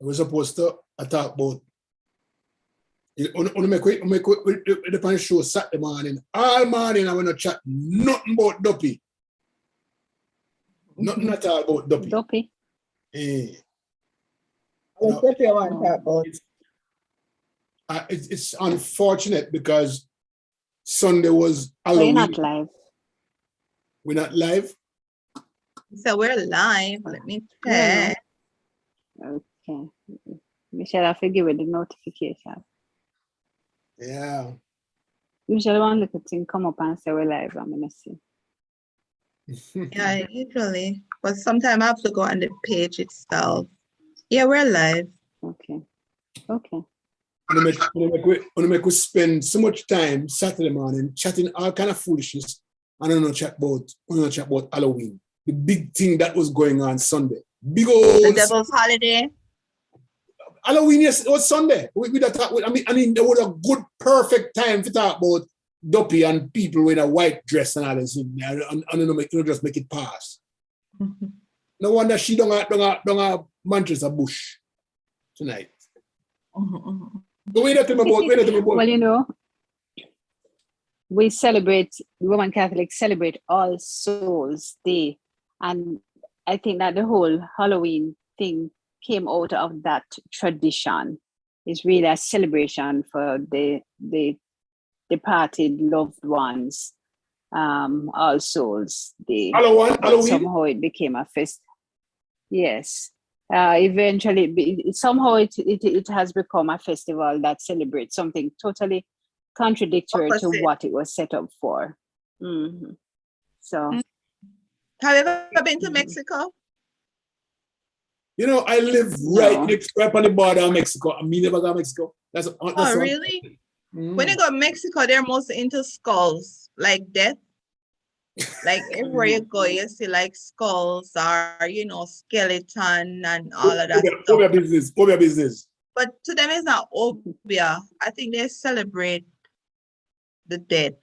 We're supposed to talk about on the show Saturday morning. All morning I want to chat nothing about duppy. Nothing at all about duppy. Duppy. What duppy you want to talk about? It's unfortunate because Sunday was Halloween. We're not live. We're not live? So we're live. Let me check. Okay. Michellle, I forgive with the notification. Yeah. Usually one little thing come up and say we're live. I'm gonna see. Yeah, usually. But sometimes I have to go on the page itself. Yeah, we're live. Okay. Okay. We make us spend so much time Saturday morning chatting all kind of foolishness. And I don't know chat about Halloween. The big thing that was going on Sunday. Big old The devil's holiday. Halloween, yes, it was Sunday. I mean, there was a good, perfect time to talk about duppy and people with a white dress and all this. And just make it pass. Mm-hmm. No wonder she don't have Manchester bush tonight. Mm-hmm. So Well, you know, we celebrate, Roman Catholics celebrate All Souls Day. And I think that the whole Halloween thing came out of that tradition. It's really a celebration for the departed loved ones. All Souls Day. Halloween? Somehow it became a fest. Yes. Eventually, somehow it has become a festival that celebrates something totally contradictory to what it was set up for. Mm-hmm. So, have you ever been to Mexico? You know, I live right on the border of Mexico. I mean, never go to Mexico. That's really? When you go to Mexico, they're mostly into skulls, like death. Like everywhere you go, you see like skulls or, you know, skeleton and all of that stuff. Obia business. But to them, it's not obia. I think they celebrate the dead.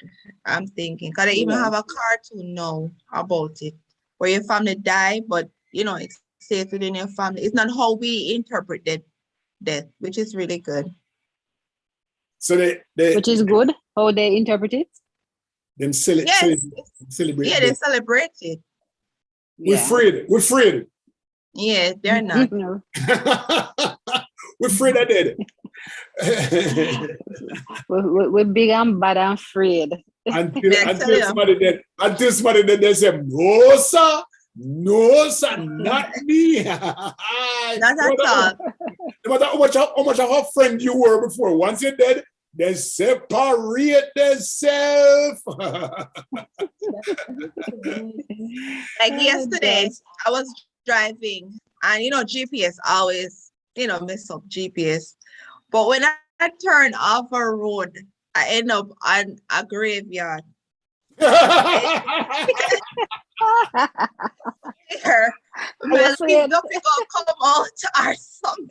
I'm thinking. Because they even have a cartoon now about it, where your family die, but, you know, it's safe within your family. It's not how we interpret death, which is really good. So which is good, how they interpret it? Them celebrate. Yeah, they celebrate it. We're afraid. Yeah, they're not. We're afraid of dead. we're big and bad and afraid. Until somebody dead, they say, no, sir, not me. Not at all. No matter how much of a friend you were before, once you're dead, they separate themselves. Like yesterday, I was driving, and you know, GPS always, you know, mess up GPS. But when I turn off a road, I end up on a graveyard. My duppy gonna come out or something.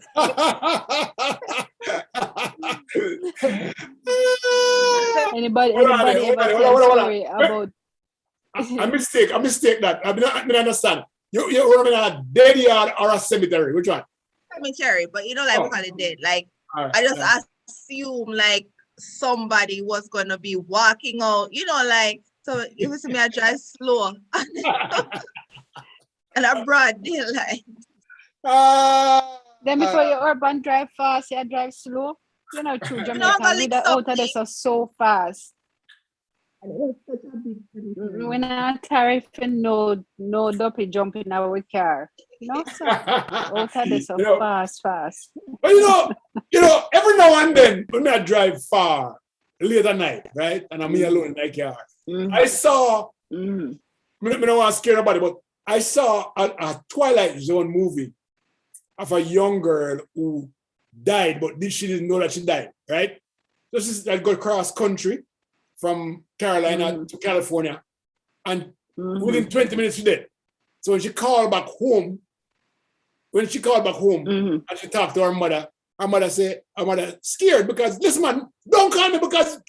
Anybody ever story about? I mistake that. I don't understand. You're running a dead yard or a cemetery? Which one? Cemetery, but you know, like we call it dead. Like I just assume like somebody was gonna be walking out, you know, like so it was me I drive slow and I broad daylight. Then before you urban drive fast, you drive slow. You know, through Jamaica, with the outer days are so fast. When I tariff no duppy jumping out with car. No, sir. Outer days are fast. But you know, every now and then when I drive far late at night, right? And I'm here alone in my car. I saw I don't want to scare nobody, but I saw a Twilight Zone movie of a young girl who died, but she didn't know that she died, right? So she's like go cross country from Carolina to California, and within 20 minutes she dead. So when she called back home, and she talked to her mother said, her mother scared because, listen man, don't call me because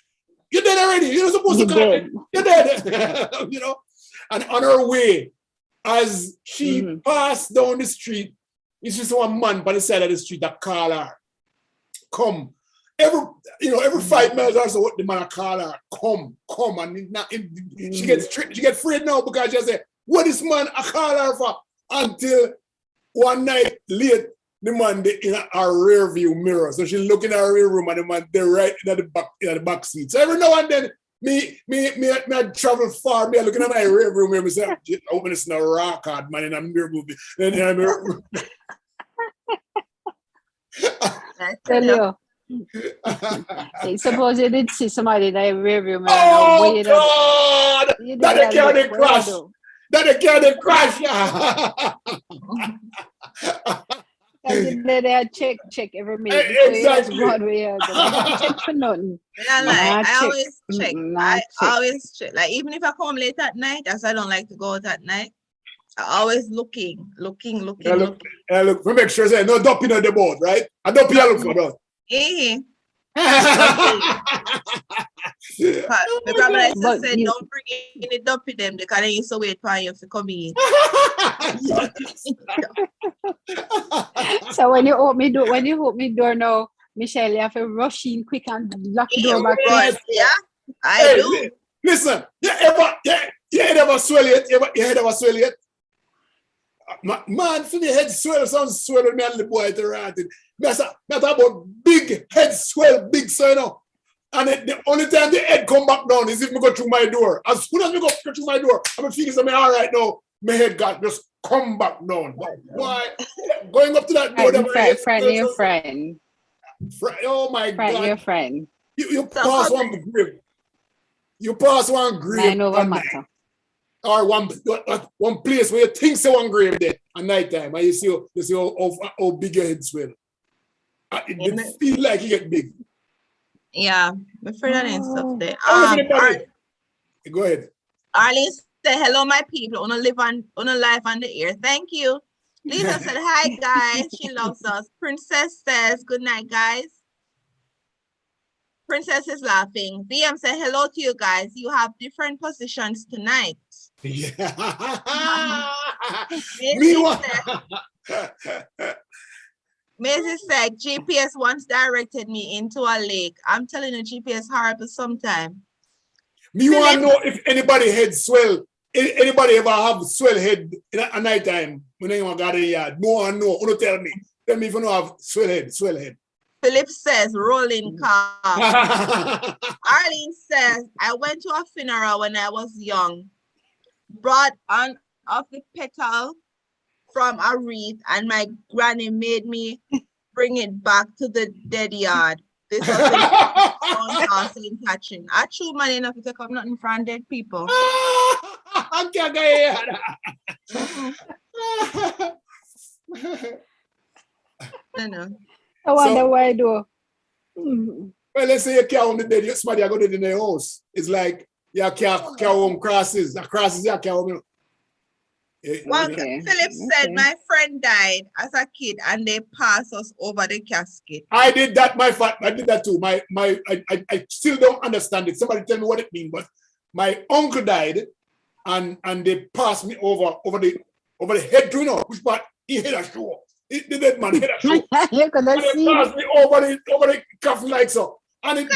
you're dead already. You're not supposed to call me. You're dead. You know? And on her way, as she passed down the street, It's just one man by the side of the street that call her. Come. Every 5 miles or so, what the man call her, come. And she gets afraid now because she say, what is man I call her for? Until one night late, the man in her rear view mirror. So she look in her rear room and the man they're right in the back seat. So every now and then me I travel far, me I looking at my rear view mirror, me say, open this no rock hard man in a mirror movie. I tell you. Suppose you did see somebody in the rear view mirror. Oh God! That can't crash. That can't crash. And they check every minute. Exactly. Check for nothing. I always check. I always check. Like even if I come late at night, as I don't like to go out at night, I always looking. Look, we make sure say no duppy on the boat, right? A duppy I look for that. The brother said, don't bring in the duppy them because they used to wait for you to come in. So when you open me door now, Michellle, you have to rush in quick and lock the door back. Yeah, I do. Listen, you ever swell it? Your head ever swell it? Man, for the head swell, sounds swell with me and the boy to rant it. That's about big head swell, big so you know. And the only time the head come back down is if me go through my door. As soon as me go through my door, I'm feeling something all right now. My head got just come back down. Why? Going up to that door. Friend your friend. Oh my God. Your friend. You pass one grave. You pass one grave. Or one place where you think so one grave there at night time, and you see how big your head swell. It feel like you get big. Yeah, I'm afraid of that stuff there. Go ahead. Arlene said, hello, my people. Wanna live on live on the air. Thank you. Lisa said, hi, guys. She loves us. Princess says, good night, guys. Princess is laughing. VM said, hello to you guys. You have different positions tonight. Yeah. Maisie said, GPS once directed me into a lake. I'm telling you, GPS horrible sometime. Me want to know if anybody head swell. Anybody ever have swell head at night time when you got a yard? No one know. Don't tell me. Tell me if you don't have swell head. Philip says, rolling car. Arlene says, I went to a funeral when I was young. Brought on of the petal from a wreath, and my granny made me bring it back to the dead yard. This was in catching. I true man enough to take up nothing from dead people. I know. I wonder why I do. Well, let's say you carry home the dead, Smaddy, I go in the house. It's like you carry home crosses. The crosses you carry home. Philip said, my friend died as a kid and they passed us over the casket. I did that, I did that too. I still don't understand it. Somebody tell me what it means, but my uncle died and they passed me over the head, do you know, which part he hit a show. The dead man hit a show. And they passed me over the coffin like so. And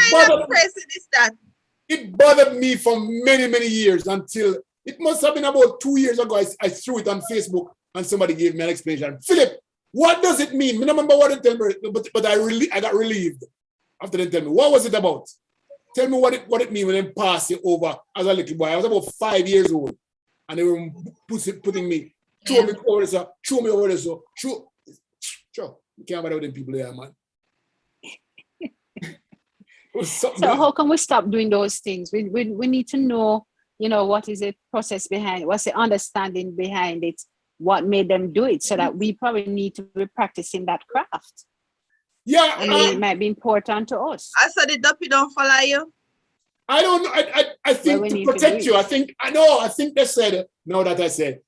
it bothered me for many, many years until it must have been about 2 years ago. I threw it on Facebook and somebody gave me an explanation. Philip, what does it mean? I don't remember what it tell me, but I got relieved after they tell me. What was it about? Tell me what it means when they pass you over as a little boy. I was about 5 years old. And they were putting me, throw me over there, throw me over there, so sure. You can't bother with them people there, man. So how can we stop doing those things? We need to know, what is the process behind it? What's the understanding behind it? What made them do it? So that we probably need to be practicing that craft. Yeah. I mean, it might be important to us. I said the duppy don't follow you. I don't know. I think to protect you. I think they said, now that I said,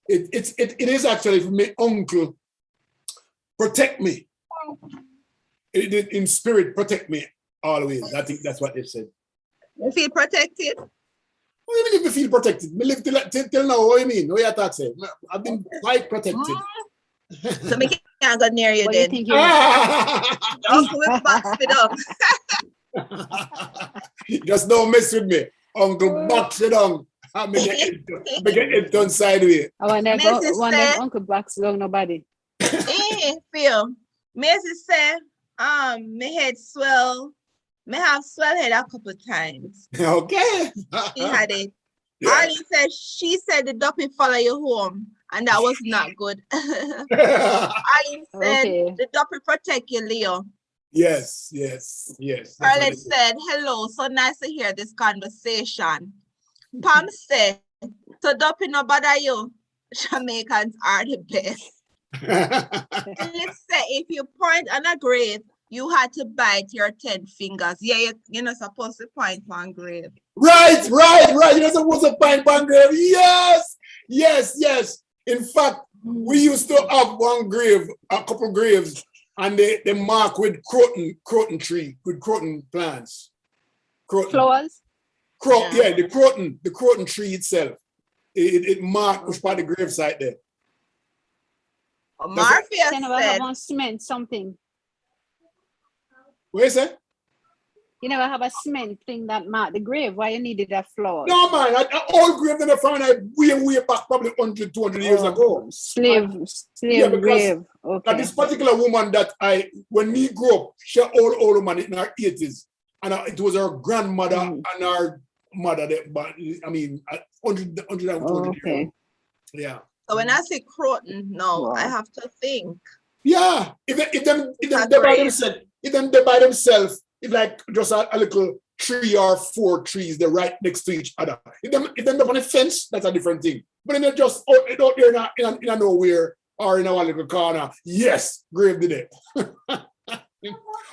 it is actually for my uncle, protect me. In spirit, protect me always. I think that's what they said. You feel protected? What do you mean if you feel protected? I live till now, what do you mean? What you talk say? I've been quite protected. So make can't go near you What then. you think you know? Uncle will box it up. Just don't mess with me. Uncle box it on. I make it turn sideways. I want them Mrs. said, Uncle Box long nobody. Phil. Mrs. said, my head swell. Me have swell head a couple times. Okay. She had it. Arlene said she said the duppy follow you home, and that was not good. Arlene said the duppy protect you, Leo. Yes. Arlene said, hello, so nice to hear this conversation. Pam said, so duppy no bother you. Jamaicans are the best. Let's say if you point on a grave, you had to bite your 10 fingers. Yeah, you're not supposed to point on grave. Right. You're not supposed to point on grave. Yes. In fact, we used to have one grave, a couple graves, and they mark with croton tree, with croton plants. Flowers? The croton tree itself. It marked which part of the grave site there. Marfia said, have cement something. What you say? You never have a cement thing that marked the grave. Why you needed that floor? No, man. An old grave that I found way back, probably 100, 200 years ago. Slave grave. Okay. This particular woman that when me grew up, she old woman in her 80s. And it was her grandmother and her mother. But I mean, 120 years old. Yeah. So when I say croton, I have to think. Yeah. If them by themselves, it's like just a little 3 or 4 trees, they're right next to each other. If them up on a fence, that's a different thing. But then they're just out there in a nowhere or in our little corner. Yes, grave did it.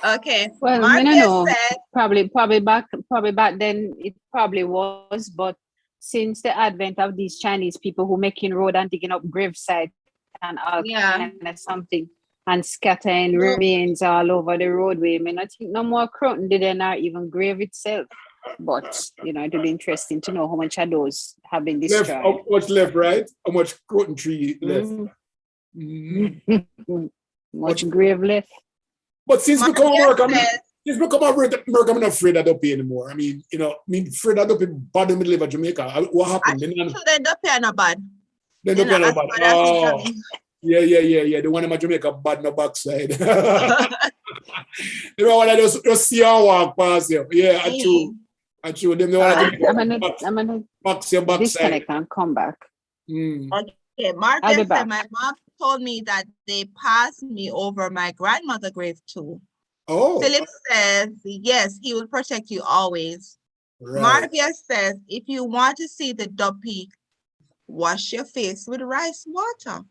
Okay. Well, I don't know. Probably back then it probably was, but since the advent of these Chinese people who making road and digging up grave sites and all kind of something and scattering remains all over the roadway, I mean, I think no more croton did they not even grave itself. But it would be interesting to know how much of those have been destroyed. How much left, right? How much croton tree left? Much grave left. But since we come to America, I'm not afraid of duppy anymore. I mean, afraid of duppy bad in the middle of Jamaica. What happened? Then duppy are not bad. Then duppy are not bad. Oh, yeah. The one in my Jamaica bad no backside. When I just see her walk past you. Yeah, I true. Them the one I'm gonna box your backside. Disconnect and come back. Okay, Marcus said my mom told me that they passed me over my grandmother's grave too. Oh. Philip says, yes, he will protect you always. Right. Marvia says, if you want to see the duppy, wash your face with rice water.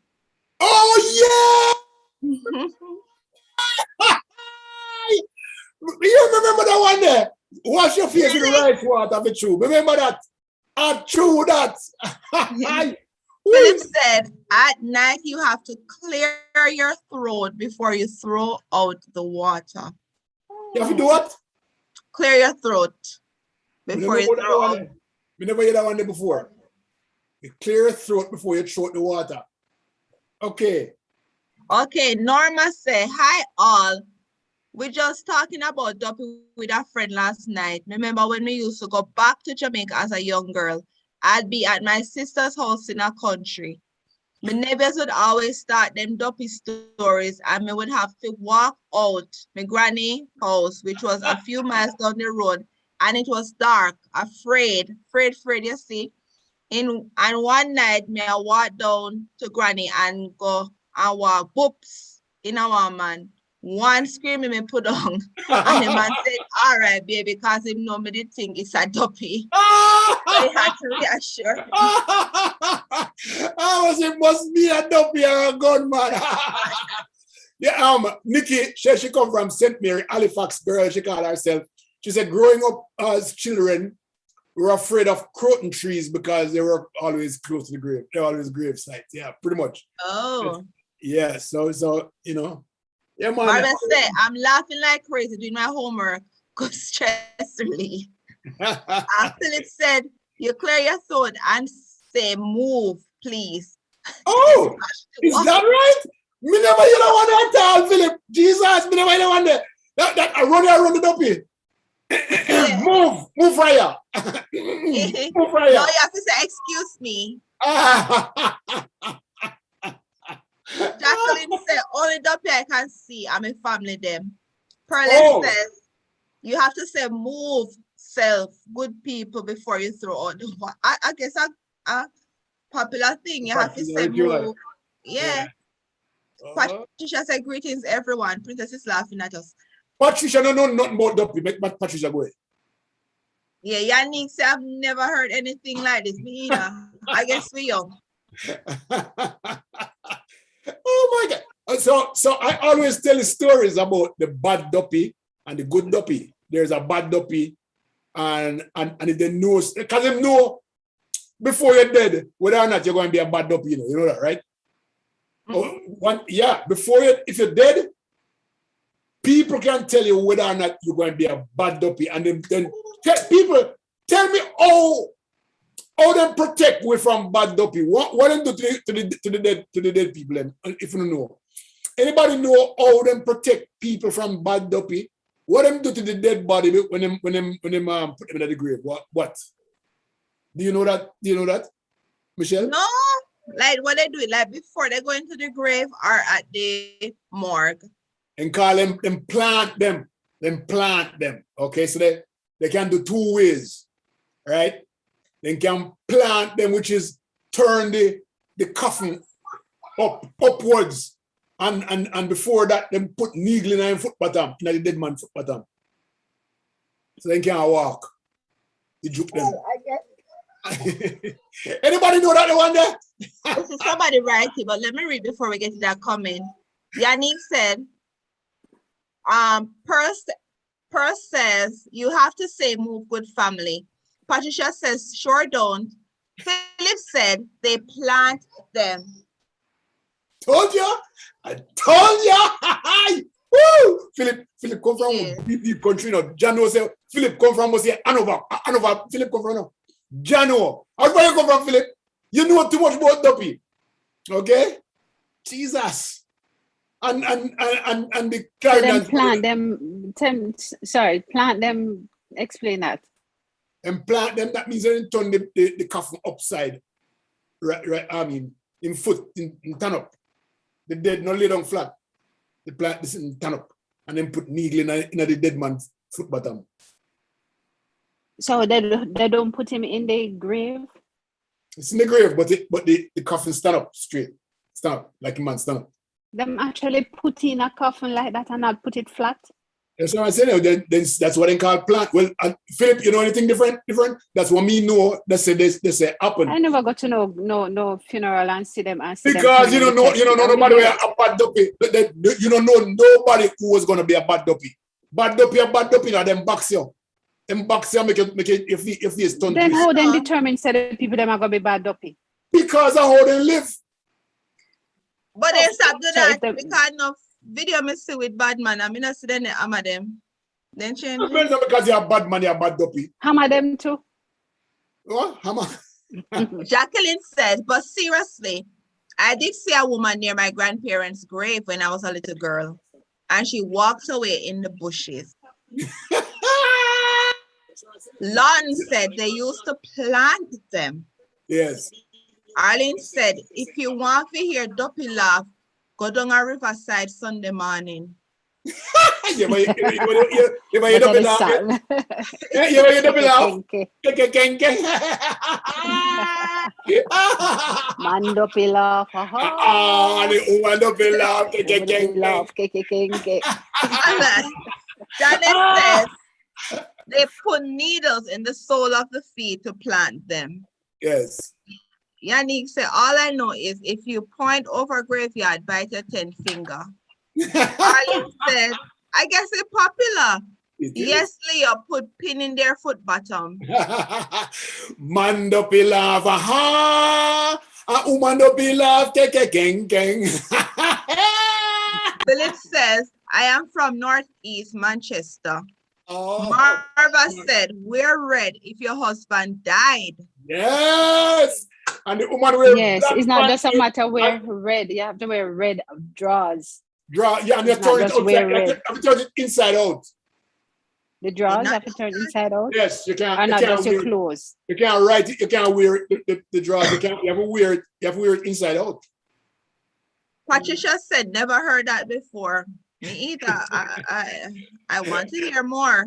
Oh, yeah! You remember that one there? Wash your face with rice water, for true. Remember that? True that. Philip said, at night you have to clear your throat before you throw out the water. You have to do what? Clear your throat before you throw out. We never heard that one there before. You clear your throat before you throw out the water. Okay. Okay, Norma said, hi all. We're just talking about duppy with a friend last night. Remember when we used to go back to Jamaica as a young girl? I'd be at my sister's house in a country. My neighbors would always start them duppy stories and I would have to walk out my granny house, which was a few miles down the road, and it was dark, afraid, you see. And one night, I walked down to granny and go and walk, whoops, in our man. One screaming me put on, and the man said, all right, baby, because he know me did think it's a duppy. So he had to reassure him. It must be a duppy or a gunman. Yeah, Nikki, she come from St. Mary, Halifax girl, she called herself. She said, growing up as children, we were afraid of croton trees because they were always close to the grave. They're always grave sites. Yeah, pretty much. Oh. Yeah, so yeah, man. Marvin said, I'm laughing like crazy doing my homework because stress relief. Philip said, you clear your throat and say, move, please. Oh, is that right? Me never you know one at all, Philip. Jesus, me never you know one there. That I run the duppy. Yeah. Move fire. Move fire. No, you have to say, excuse me. Jacqueline said, only duppy I can see. I'm a family them. Pearl says, you have to say move self, good people before you throw out the one. I guess a popular thing. You have to say move. Yeah. Patricia said, greetings everyone. Princess is laughing at us. Patricia don't know nothing about duppy. Make Patricia go ahead. Yeah, Yannick said, I've never heard anything like this. Me either. I guess we young. Oh my God. So I always tell stories about the bad duppy and the good duppy. There's a bad duppy and they know, because they know before you're dead, whether or not you're going to be a bad duppy, you know that, right? Before if you're dead, people can tell you whether or not you're going to be a bad duppy. And then people tell me how them protect we from bad duppy. What them do to the dead people, if you don't know? Anybody know how them protect people from bad duppy? What them do to the dead body when them put them in the grave? What? Do you know that? Michellle? No. Like what they do, like before they go into the grave or at the morgue. And call them plant them. Okay, so they can do two ways, right? They can plant them, which is turn the coffin upwards. And before that, them put needle in their foot bottom, in the dead man's foot bottom. So they can't walk. You juke them. Anybody know that one there? This is somebody writing, but let me read before we get to that comment. Yannick said, Pearl says, you have to say move good family. Patricia says, sure don't. Philip said, they plant them. Told you? I told you! Woo! Philip come from deep country now. Jano say, Philip come from Hanover. Philip come from now. Jano. How far you come from, Philip? You know too much about duppy. Okay? Jesus. And the so then plant them. Plant them. Explain that. And plant them, that means they turn the coffin upside. Right, I mean, in turn up. The dead not lay down flat. They plant this in turn up. And then put needle in the dead man's foot bottom. So they don't put him in the grave? It's in the grave, but the coffin stand up straight. Stand up, like a man stand up. Them actually put in a coffin like that and not put it flat? That's what I'm saying. Then that's what they call plant. Well, Philip, you know anything different? That's what me know. They say happen. I never got to no funeral and see them because you don't know nobody a bad duppy. You don't know nobody who was gonna be a bad duppy. Bad duppy, now them box you. Them box you make it if he is done. Then how then determine that the people them are gonna be bad duppy? Because of how they live. But they stop do that because of video me see with bad man. I mean I see them hammer them. Then change. Because you're a bad man, you're a bad duppy. Hammer them too. What? Hammer? Jacqueline said, but seriously, I did see a woman near my grandparents' grave when I was a little girl. And she walked away in the bushes. Lon said they used to plant them. Yes. Arlene said, if you want to hear duppy laugh, go down a riverside Sunday morning. You duppy laugh. You duppy laugh. Man duppy laugh. The woman duppy laugh. Janet says they put needles in the sole of the feet to plant them. Yes. Yannick said, all I know is if you point over a graveyard, bite your 10th finger. Arlene said, I guess it's popular. Yes, Leo, put pin in their foot bottom. Man duppy laugh, aha! A woman duppy laugh, keng. Philip says, I am from Northeast Manchester. Oh. Marva said, wear red if your husband died. Yes! And the woman wear yes, black it's not just a pants matter and wear red. You have to wear red drawers. draw. Yeah, and you It's not turn it just outside. wear You red. have to turn it inside out. The You're drawers not have to turn inside out, Yes, you or can't. You not can't just your wear. clothes. You can't write it. You can't wear the drawers. You can't. You have to wear it. You have to wear it inside out. Patricia said, never heard that before. Me either. I want to hear more.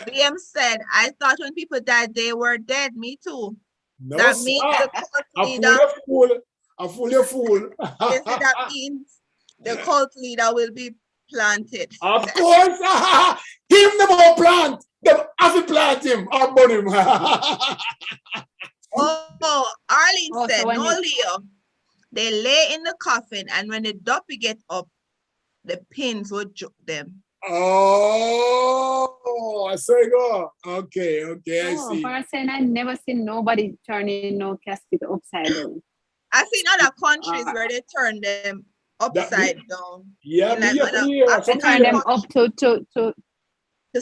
Liam said, I thought when people died, they were dead. Me too. No, That sir. means the cult I fool leader, you fool. I fool you fool. is it that means the cult leader will be planted? Of course. Him them all plant. Them have to plant him or burn him. Oh, Arlene Oh, said, so when no, you, Leo. They lay in the coffin, and when the duppy get up, the pins would juke them. Oh, I say go. Okay, I oh, see. person, I never seen nobody turning no casket upside down. I've seen other countries where they turn them upside down. Yeah, In like other They African turn them up countries to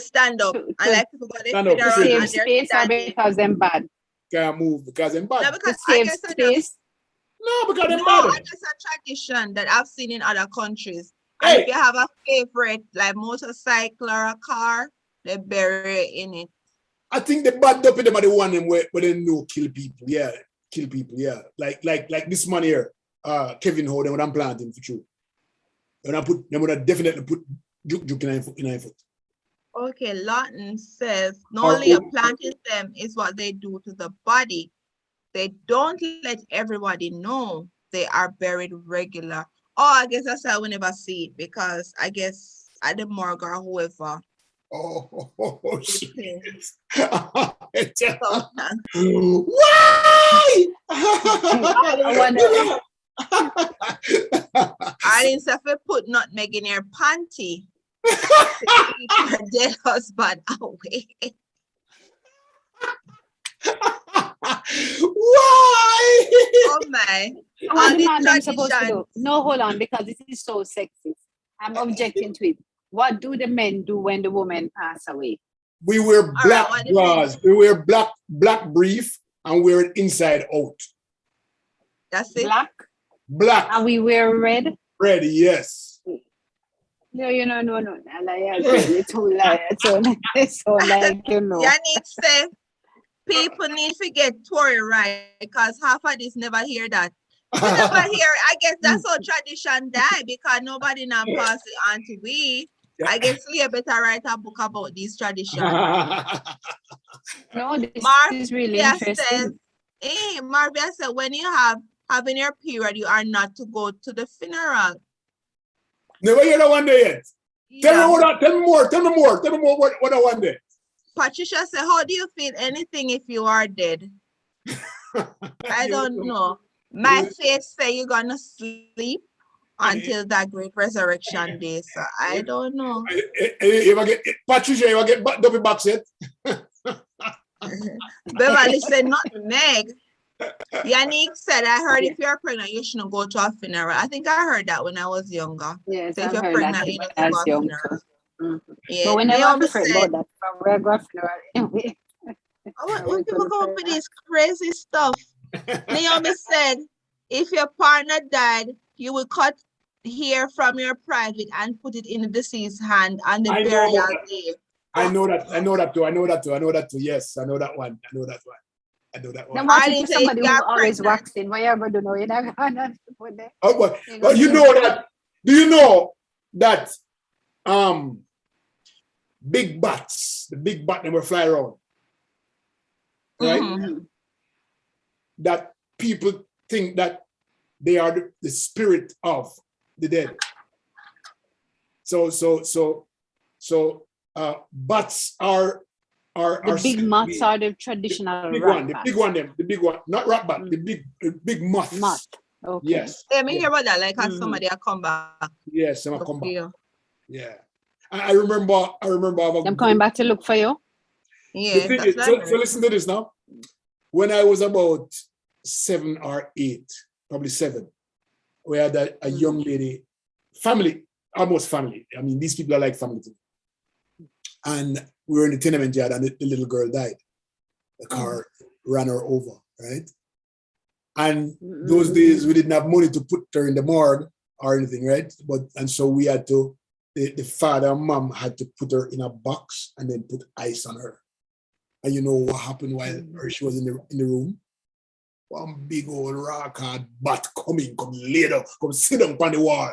stand up. to, And to, like people got their Stand up, funeral save and save they're space or standing. because them bad. Can't move because I'm No, bad. because To I save guess I space. just No, because I'm no, bad. I guess a tradition that I've seen in other countries. And if Hey, you have a favorite like motorcycle or a car, they bury it in it. I think the bad duppy them are the one them where they know kill people. Yeah, kill people. Yeah, like this man here, Kevin Ho. Them would I'm planting for true. When I put them would have definitely put juke in a foot. Okay, Lawton says not Or only a planting them is what they do to the body. They don't let everybody know they are buried regular. Oh, I guess that's why we never see it because I guess at the morgue or whoever. oh shit. Okay. Why? I wonder. I didn't say if you put nutmeg in your panty to keep your dead husband away. Why? Oh my. What All the the man them supposed to do? traditions. No, hold on, because this is so sexist. I'm objecting to it. What do the men do when the woman pass away? We wear All black right, what do you mean? drawers. We wear black brief and wear it inside out. That's it. Black. And we wear red. Red, yes. No, no. I liar, you too liar. So like, you know. Yannick say people need to get Tory right because half of this never hear that. We never hear. I guess that's how tradition die because nobody now pass it on to we. I guess Leah better write a book about this tradition. No, this is really Marvia interesting. says, Marvia said, when you having your period, you are not to go to the funeral. Never hear that one day yet. Yeah. Tell me more what I want there. Patricia said, how do you feel anything if you are dead? I don't know. My faith say you're gonna sleep until that great resurrection day. So I don't know. If I get Patricia, if I get double back set. Beverly said not Meg. Yannick said, I heard if you're pregnant, you shouldn't go to a funeral. I think I heard that when I was younger. Yes, So if I've you're heard pregnant, that you don't as go to a young funeral. too. Yeah. But we never Naomi afraid said, about that from regular funeral anyway. when people come up with this crazy stuff. Naomi said, if your partner died, you will cut hair from your private and put it in the deceased's hand on the burial day. I know that too. Yes, I know that one. Then what if somebody who always waxing? What you going to do? You're not gonna put that. Oh, but you know that? Do you know that big bats, the big bat never fly around, right? Mm-hmm. That people think that they are the spirit of the dead. So bats are the big moths are the traditional the big one, not rat bat, the big moths. Moth. Okay. Yes. Let me hear about that. Like has somebody come back. Yes, someone come back. Yeah. I remember I'm coming back to look for you. Yeah. So listen to this now. When I was about 7 or 8, probably 7, we had a young lady, family, almost family. I mean, these people are like family to me. And we were in the tenement yard and the little girl died. The car ran her over, right? And those days we didn't have money to put her in the morgue or anything, right? And so we had to, the father and mom had to put her in a box and then put ice on her. And you know what happened while she was in the room? One big old rock hard bat come lay down, come sit down on the wall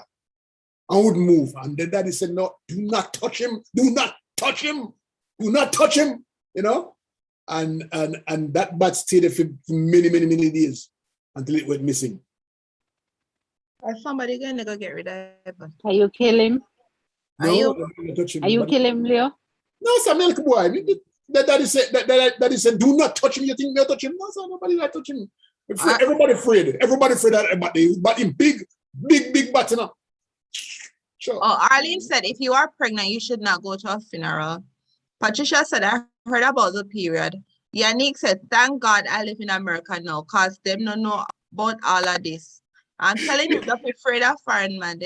and wouldn't move. And the daddy said, no, do not touch him, do not touch him, do not touch him, you know? And that bat stayed there for many, many, many days until it went missing. Is somebody gonna go get rid of it? Are you kill him? No, Are you kill him, Leo? No, sir, milk boy. The daddy said, do not touch him. You think they'll touch him? No, sir, nobody like touch him. Everybody afraid. Everybody afraid that but him big bat, you know. Sure. Oh, Arlene said if you are pregnant, you should not go to a funeral. Patricia said, I heard about the period. Yannick said, thank God I live in America now, because them don't know about all of this. I'm telling you, don't be afraid of foreign man.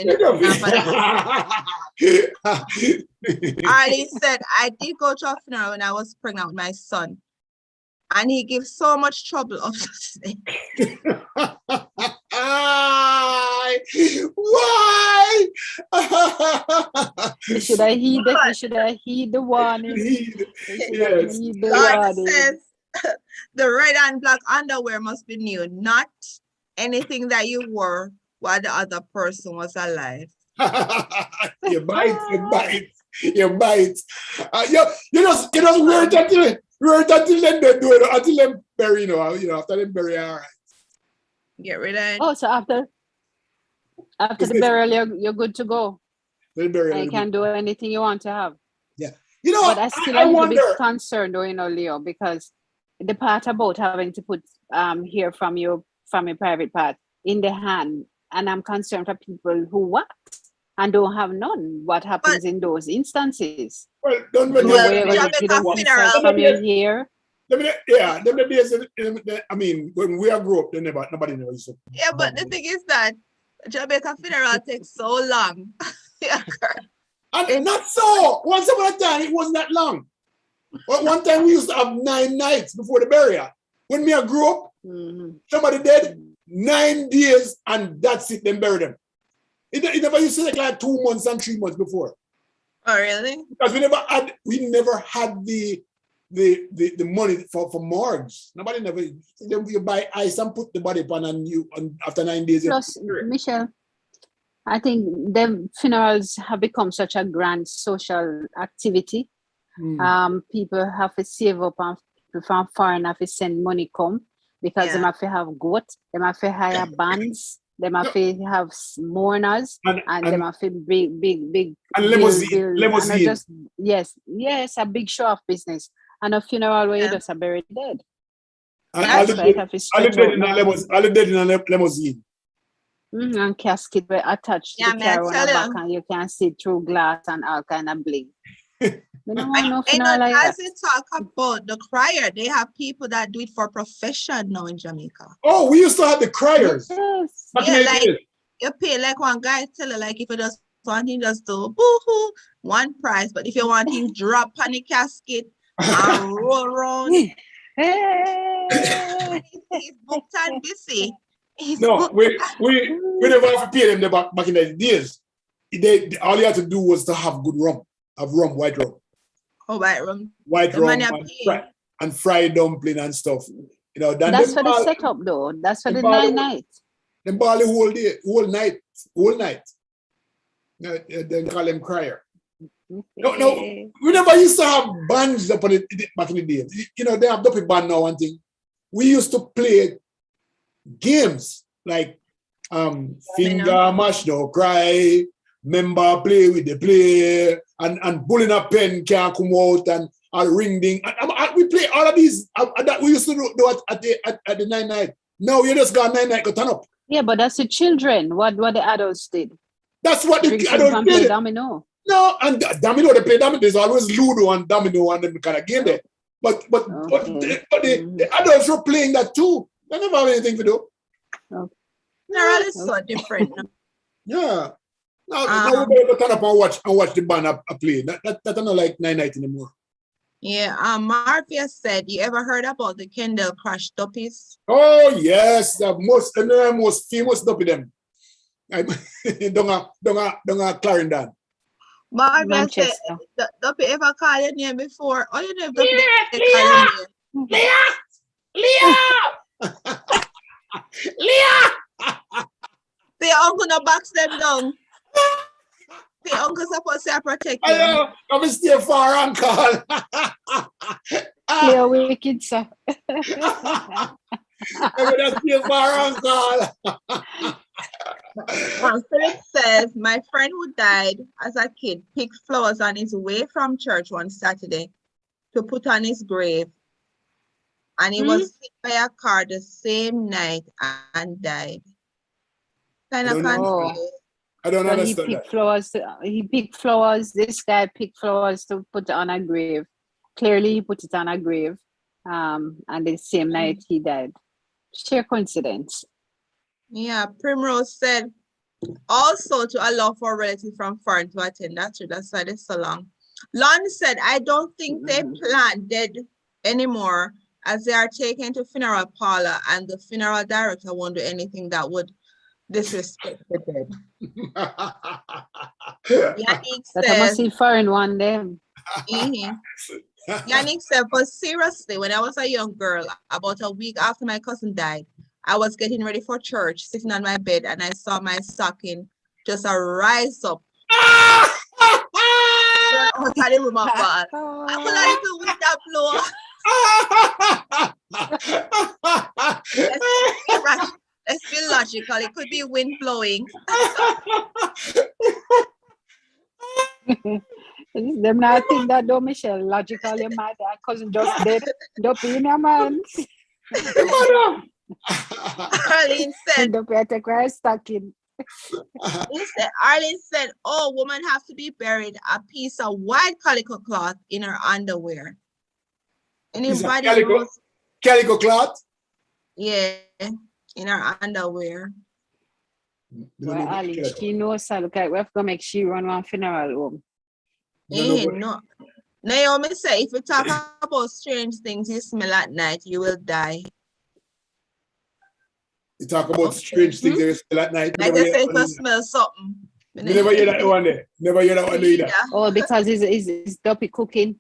Arlene said, I did go to a funeral when I was pregnant with my son. And he gives so much trouble up to today. Why? You should have heed it. You should have heed the warning. Yes. God says the red and black underwear must be new, not anything that you wore while the other person was alive. You bite. You just wear it until then they do it, until them bury, you know, after them bury, all right. Get rid of it. Oh, so after the burial, you're good to go. And you can do anything you want to have. Yeah. You know, but I still am a bit concerned, though, you know, Leo, because the part about having to put hair from your private part in the hand, and I'm concerned for people who wax and don't have none. What happens in those instances? Well, don't from your hair. I mean, when we are grew up, nobody knows. So. Yeah, but the thing is that Jamaica funeral takes so long. Yeah. And not so. Once upon a time, it wasn't that long. But one time we used to have 9 nights before the burial. When me I grew up, somebody dead, 9 days, and that's it, then bury them. It never used to take like 2 months and 3 months before. Oh, really? Because we never had the money for morgues. Nobody never. You buy ice and put the body upon, and after 9 days. Plus, Michellle, I think the funerals have become such a grand social activity. People have to save up, and people from foreign have to send money come, because they have to have goat, they have to hire bands. They have to have mourners, and they have to big and limousine. And yes, a big show of business. And a funeral where you just are buried dead. I live dead in a limousine. And casket were attached to the car on the back, and you can see through glass and all kind of bling. As they talk about the crier, they have people that do it for profession now in Jamaica. Oh, we used to have the criers. Yes. Yeah, like you pay like one guy tell you, like if you just want him just to boo-hoo, one price, but if you want him drop on the casket and roll around, he's booked and busy. We never have to pay them back in the days. All you had to do was to have good rum. Have rum, white rum. Oh, white rum. White rum and fried dumpling and stuff. You know, that's for the setup, though. That's for the 9 nights. Them ball the whole day, whole night. Then call them crier. No, we never used to have bands up on it back in the day. You know, they have duppy band now, one thing. We used to play games like finger mash, no cry, member play with the play, and bullying a pen can't come out, and ring ding. We play all of these that we used to do at the 9 night. Now you just got 9 night, go turn up. Yeah, but that's the children. What the adults did. That's what the adults did. Domino. No, and domino, they play domino. There's always Ludo and domino and them kind of game there. But the adults were playing that too. They never have anything to do. Okay. Funeral is so different. Yeah. Now we better turn up and watch the band play. That's not like 9 night anymore. Yeah, Marvia said, you ever heard about the Kendall Crush duppies? Oh yes, the most famous duppy them. Don't Clarendon. Marvia said, Manchester. Duppy ever call your name before? Oh, you know if Duppy they call your name. Leah! Leah! The uncle no box them down. The uncle's supposed to protect you. Hello, I'm still far on call. Clear wicked, sir. I'm still far on call. Philip says, my friend who died as a kid picked flowers on his way from church one Saturday to put on his grave. And he was hit by a car the same night and died. Kind of confused. I don't So understand he picked flowers. This guy picked flowers to put on a grave. Clearly, he put it on a grave. And the same night he died. Sheer coincidence. Yeah, Primrose said, also to allow for a relative from foreign to attend. That's true. That's why it's so long. Lon said, I don't think they plan dead anymore as they are taken to funeral parlor and the funeral director won't do anything that would disrespect the dead. Yannick That says, must be foreign one them. Yannick said, but seriously, when I was a young girl, about a week after my cousin died, I was getting ready for church, sitting on my bed, and I saw my stocking just rise up. Run out of the room of God. I could not even with that blow. Let's be logical. It could be wind blowing. Them not think that though, Michellle. Logical, your mad cousin just dead. Duppy in your man. Arlene said, Duppy at a stocking. Arlene said, oh, woman have to be buried a piece of white calico cloth in her underwear. Anybody knows? Calico cloth? Yeah, in her underwear. Well, Ali, she knows how. Look at we have to make she run one funeral home. No. Naomi said, if you talk about strange things you smell at night, you will die. You talk about strange things you smell at night. Like I say, if you smell something. You never hear that one there. Never hear that one either. Oh, because it's Duppy cooking.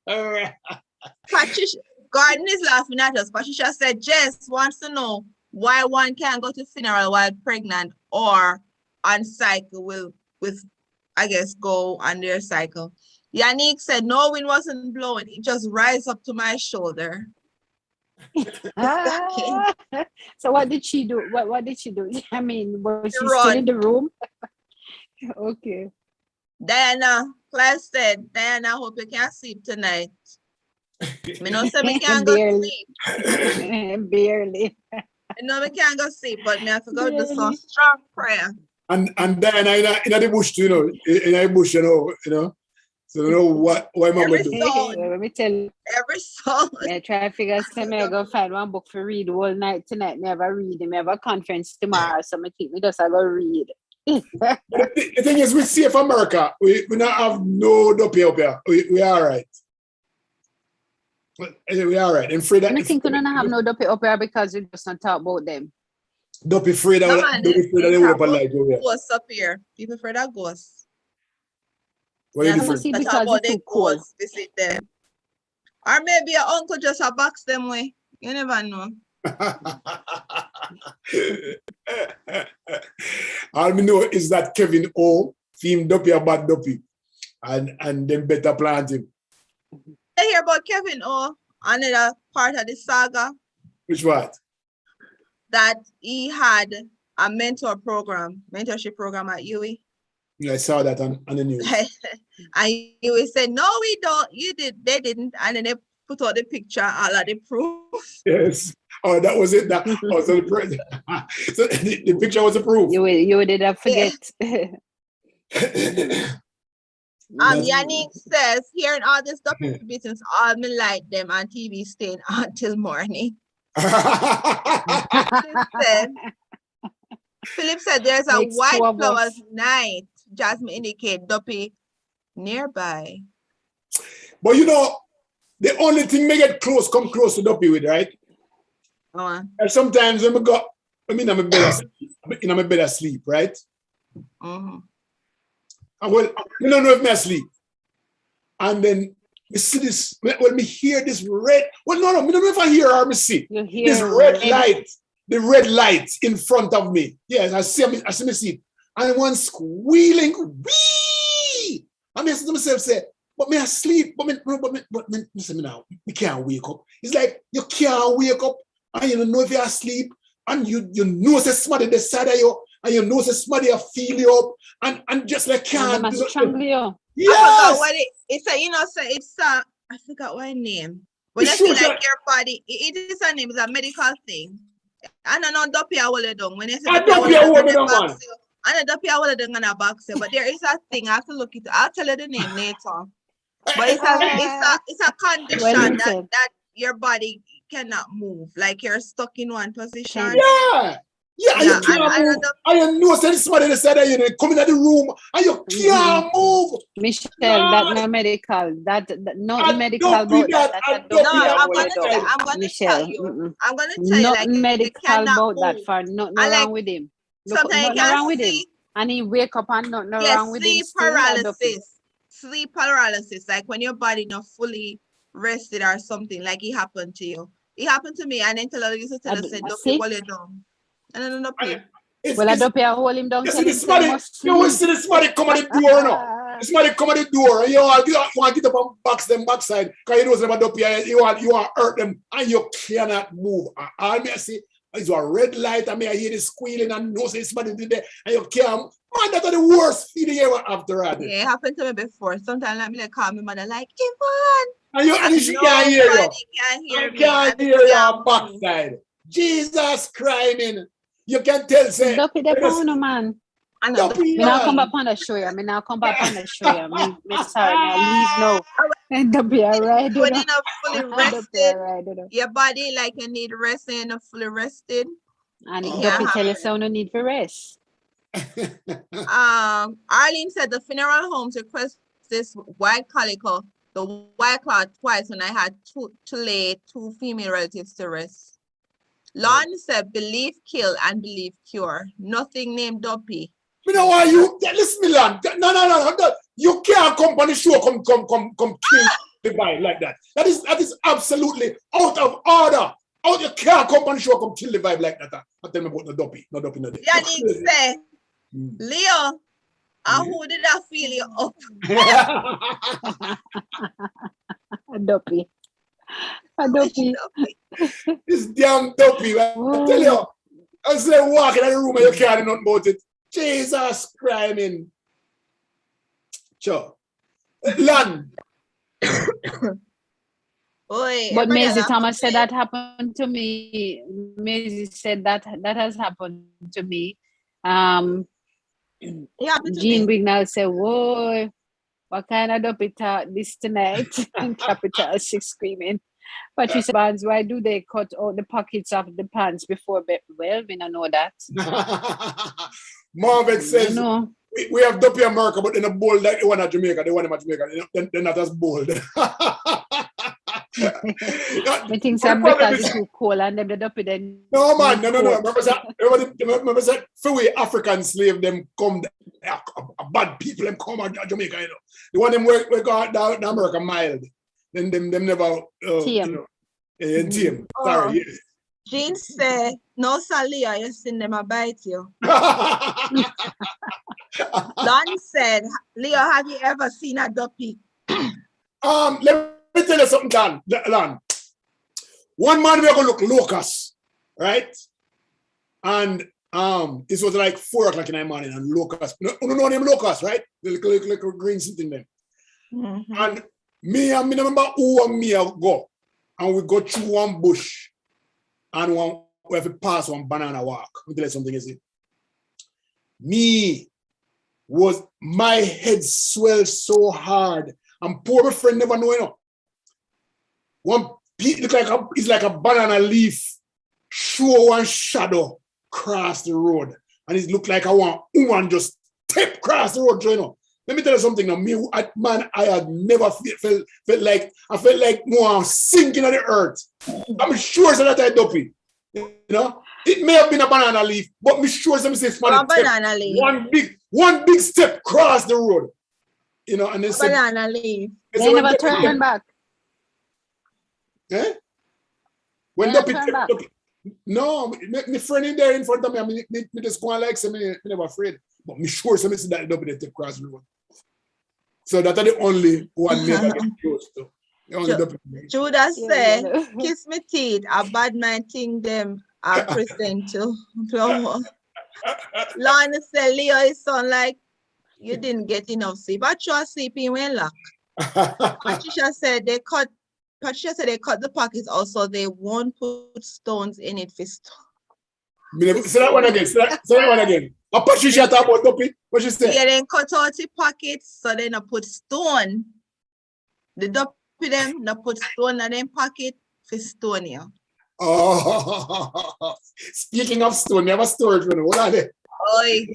Patricia, Gordon is laughing at us. Patricia said, Jess wants to know why one can't go to funeral while pregnant or on cycle with I guess, go on their cycle. Yannick said, no wind wasn't blowing. It just rise up to my shoulder. So what did she do? What did she do? I mean, was she still in the room? Okay. Diana, class said, Diana, I hope you can sleep tonight. Me know say me can't go sleep. Barely. I know me can't go sleep, but me have to go do some strong prayer. And then in the bush, in the bush, you know. So you know why mama do. Let me tell you. Every soul. I try to figure out I go find one book for read all night tonight. Never read. Me have a conference tomorrow, so I think we just go read. The thing is, we safe America. We not have no duppy up here. We are all right. We are all right. And free that. I think we don't have no duppy up here because we just not talk about them. Duppy free that. Duppy free that they would have like ghosts up here. People afraid of ghosts. What yeah, is because it's too cold. Visit them. Or maybe your uncle just a box them way. You never know. All me know is that Kevin O themed Duppy a bad Duppy. And them better plant him. I hear about Kevin O, another part of the saga. Which what? That he had a mentorship program at UWI. Yeah, I saw that on the news. And UWI said, no, we don't. They didn't. And then they put out the picture, all of the proof. Yes. Oh, that was it. That was the proof. So the picture was a proof. You did not forget. Yannick says, hearing all this stuff business, all me like them on TV staying until morning. Philip said there's a white flowers night. Jasmine indicate Duppy nearby. But you know, the only thing me get come close to duppy with, right? And sometimes when I'm in my bed asleep, right? And well, I don't know if I'm asleep. And then we see this, well, me hear this red, well, no, I don't know if I hear or me see this red light, the red light in front of me. Yes, I see me see. And one squealing, wee! And I said to myself, say, but me asleep, but me say me now, we can't wake up. It's like, you can't wake up, and you don't know if you're asleep, and you know say somebody the side of you, and you know say somebody feel you up, and just like can't. And strangle you. Yes! I forgot what it's a, you know, so it's a, I forgot what name. When I feel like your body, it is a name, it's a medical thing. I don't know, duppy I hold it down. When I say duppy I hold it down, I know duppy I hold it down on a box, but there is a thing, I have to look it up. I'll tell you the name later. But it's a condition that your body cannot move, like you're stuck in one position. Yeah. Yeah, you can't move. And you know, say somebody that said that you come in the room and you can't move. Michellle, that's not medical. That not medical about that. I'm gonna tell you. I'm gonna tell you, like, medical about that for nothing wrong with him. Sometimes nothing wrong with him. And he wake up and nothing wrong with him. Sleep paralysis, like when your body not fully rested or something, like it happened to you. It happened to me, and then I used to tell us, don't hold it down. And I don't know. Well, I don't hold him down. You see somebody come at the door now. Somebody come at the door and you want to get up and box them backside because you know about duppy, you want to hurt them and you cannot move. All me I see is a red light and me I hear the squealing and know say somebody did there and you can't. Man, that's the worst feeling you ever after that. Yeah, it happened to me before. Sometimes let me like call my mother like, Yvonne. And she can't hear you. Can't hear your backside. Jesus crying. You can tell, say, duppy the phone, man. I know. Me now come back on the show. Me now come back on the show. Me sorry, now leave now. Duppy alright. When you're not fully rested, your body like you need rest and you're not fully rested. And duppy tell you so no need for rest. Arlene said the funeral homes request this white calico, the white cloth twice when I had to lay two female relatives to rest. Lon said, belief kill and belief cure. Nothing named duppy. You know why you listen, Milan? No. You can't come on the show, come kill the vibe like that. That is absolutely out of order. You can't come on the show, come kill the vibe like that. I tell me about no duppy. Yannick said, Leo, who did I feel you up? Duppy. Duppy. This damn duppy, I tell you. I say walk in the room and you can't do nothing about it. Jesus crying. Sure. Land. But Maisie Thomas said that happened to me. Maisie said that has happened to me. Jean Wignall said, whoa, what kind of duppy talk this tonight? And Capital 6 screaming. Patricia Barnes, why do they cut out the pockets of the pants before bed? Well, we don't know that. Marvin says, we have duppy America, but in a bold like the one at Jamaica, the one at Jamaica, they're not as bold. I think some because it's too cold and them the duppy then. No man, no. Remember that for we African slave them come bad people them come at Jamaica, you know. The one them work out down America mild. Then them never team. Team. Sorry, yes. Jean said, no Salia, you seen them a bite you. Lon said, Leo, have you ever seen a duppy? Let me tell you something, Lon. One man we are gonna look locust, right? And this was like 4 o'clock in the morning and locust. You know them locust, right? The little green sitting there. And me remember who and me go. And we go through one bush and we have to pass one banana walk. Let me tell you something, you see. My head swelled so hard. And poor my friend never know, you know. One piece look like it's like a banana leaf. Show one shadow cross the road. And it looked like a one woman just step across the road, you know. let me tell you something now. Man, I had never felt like more sinking on the earth. I'm sure so that I duppy. You know, it may have been a banana leaf, but I'm sure some say banana leaf. One big step cross the road. You know, and they said banana leaf. They never turn back. Eh? When duppy no, my friend in there in front of me, I just go like say me never afraid. But me sure some say that duppy they take cross the road. So that's the only one never get close to. Judas said, kiss me teeth, a bad man thing them I present to. Lorna said, Leo, it sound like you didn't get enough sleep. But you are sleeping when luck. Patricia said they cut the pockets also. They won't put stones in it for stone. Say that one again. Say that one again. Patricia talk about duppy. What she said? Yeah, then cut out the pockets so they not put stone. The duppy them not put stone in them pocket for stone here. Oh, speaking of stone, you have a story for me. What are they? Oi.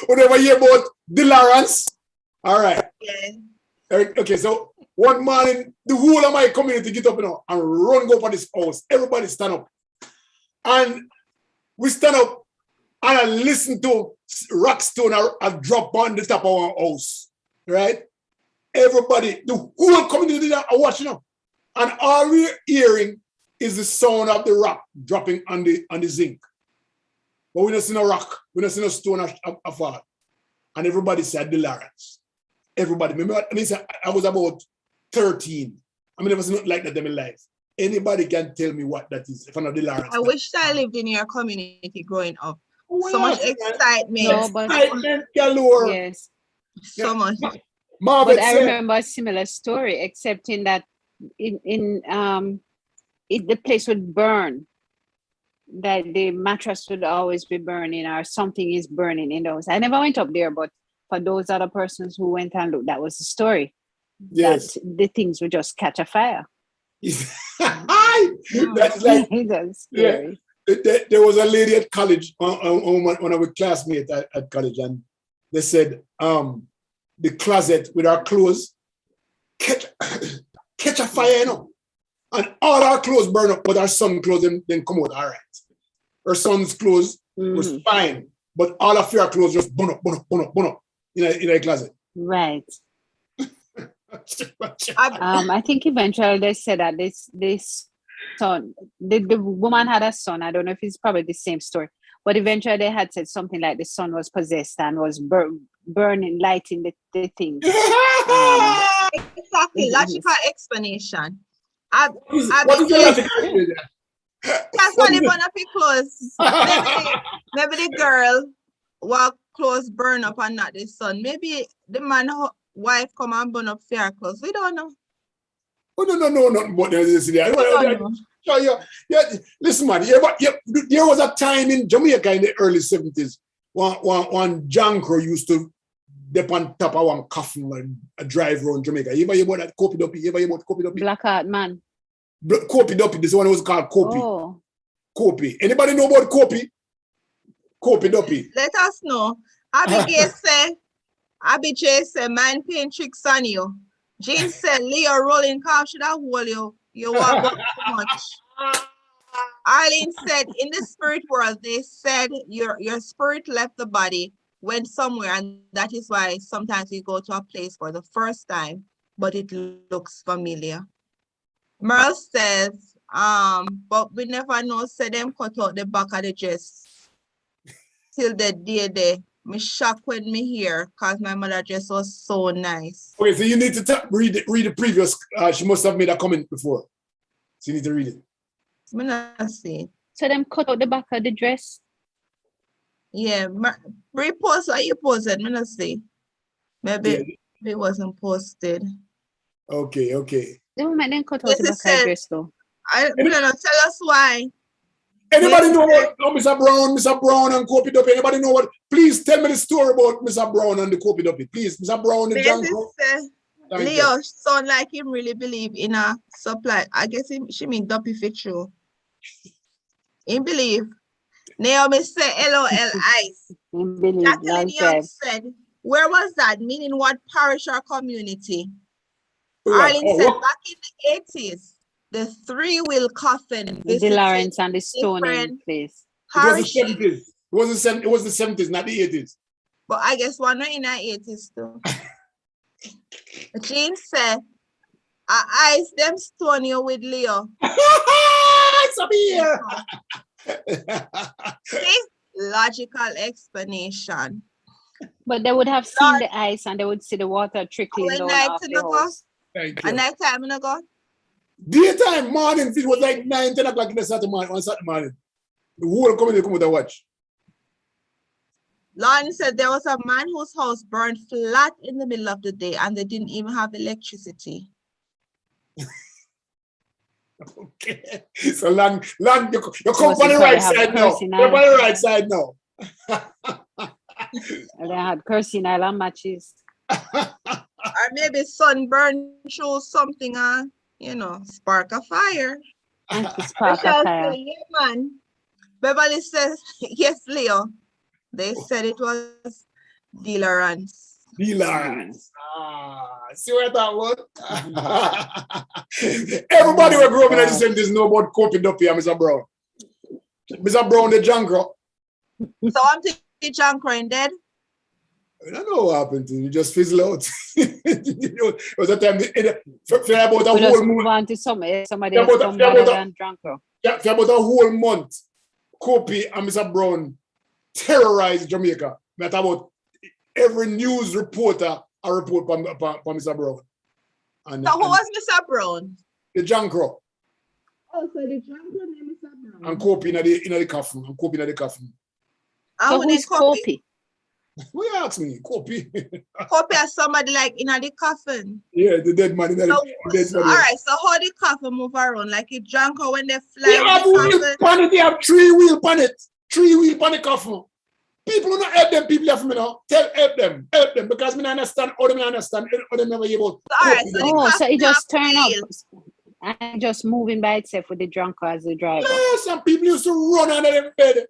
Whatever you hear about Delawrence? All right. Yeah. Okay, so one morning, the whole of my community get up now and run go for this house. Everybody stand up. And we stand up and I listen to rock stone a drop on the top of our house. Right? Everybody, the whole community are watching up. And all we're hearing is the sound of the rock dropping on the zinc. But we don't see no rock. We don't see no stone afar. And everybody said Delawrence. Everybody. Remember, I was about 13. I mean, there was nothing like that in my life. Anybody can tell me what that is. If I'm not Delawrence. I wish I lived in your community growing up. So much excitement. No, but excitement galore. Yes. So much. But I remember a similar story, except in that the place would burn. That the mattress would always be burning or something is burning in those. I never went up there, but for those other persons who went and looked, that was the story. Yes. That the things would just catch a fire. That's like that's scary. Yeah. There was a lady at college, one of our classmates at college, and they said the closet with our clothes catch a fire, you know. And all our clothes burn up, but our son's clothes then come out all right. Her son's clothes was fine, but all of your clothes just burn up in a closet. Right. I think eventually they said that this son, the woman had a son. I don't know if it's probably the same story, but eventually they had said something like the son was possessed and was burning, lighting the thing. Exactly, logical explanation. What is the logical explanation? That's why they burn up your clothes. Maybe the girl while clothes burn up and not the son. Maybe the man wife come and burn up fair clothes. We don't know. Oh no. But listen, man. There was a time in Jamaica in the early 70s one junker used to dip on top of one coffin and drive around Jamaica. You ever hear about that Kopi Duppy? Black Heart Man. Kopi Duppy. This one was called Kopi. Oh. Kopi. Anybody know about Kopi? Kopi Duppy. Let us know. Abijay say, man playing tricks on you. Jane said, Leo rolling car should have hold you. You walk too much. Arlene said, in the spirit world, they said your spirit left the body, went somewhere, and that is why sometimes we go to a place for the first time, but it looks familiar. Merle says, but we never know, say them cut out the back of the dress till the day there. Me shocked when me hear, because my mother dress was so nice. Okay, so you need to read the previous, she must have made a comment before. So you need to read it. Me not see. So them cut out the back of the dress? Yeah, repost what you posted, me not see. Maybe it wasn't posted. Okay. The woman then cut out the back of the dress though. I don't know, tell us why. Anybody know what Mr. Brown and Kopi Duppy? Anybody know what? Please tell me the story about Mr. Brown and the Kopi Duppy. Please, Mr. Brown and Junko. Leo sound like him really believe in a supply. I guess she mean Duppy fit true. He believe. Naomi say LOL ice. He believe. Jacqueline Young said Where was that? Meaning what parish or community? Right. Arlene said back in the 80s, the three-wheel coffin The visited Lawrence and the Stoning different place. It was the parishes. 70s. It was the 70s, not the 80s. But I guess one in the 80s too. Jean said, I ice them stone you with Leo. Come here. See? Logical explanation. But they would have seen the ice and they would see the water trickling When down night off in the the house. Thank A you. night time in the go. Daytime, morning, it was like 9, 10 o'clock in the Saturday morning, on Saturday morning. The whole community come with a watch. Lauren said there was a man whose house burned flat in the middle of the day and they didn't even have electricity. Okay. So long, you come Must on the probably right have side now. cursing You're on island. the right side now. And they had cursing island matches. Or maybe sunburn shows something on, spark a fire. And to spark a Michelle fire. said, yeah, man. Beverly says, yes, Leo. They said it was Dealerance. Dealerance. See what that was? Everybody will grow up in the 70s know about coping duppy and Mr. Brown. Mr. Brown, the junker. So I'm thinking Jankro dead. I don't know what happened to you. You just fizzle out. It was a time for about a We just whole move month. on to somebody Yeah, else but- come yeah, better but- than Drunko. For about a whole month, Kopi and Mr. Brown terrorized Jamaica. That about every news reporter a report from Mr. Brown. And, So who was Mr. Brown? the Jankro Oh, so the Jankro named Mr. Brown. and Kopi in the coffin. And Kopi in the coffin. So who's Kopi? Who you ask me? Kopi. Kopi as somebody like in the coffin. Yeah, the dead man in the dead So, body. all right, so how the coffin move around? Like a Janko when they fly They have with the wheel coffin? pan it, they have 3-wheel pan it. 3-wheel pan the coffin. People who not help them, people have me now. Help them, because me not understand how them understand how them never hear about. All right, so the Oh, so coffin it just have turn up wheel. and just moving by itself with the Drunko as the driver. Yeah, some people used to run under them bed.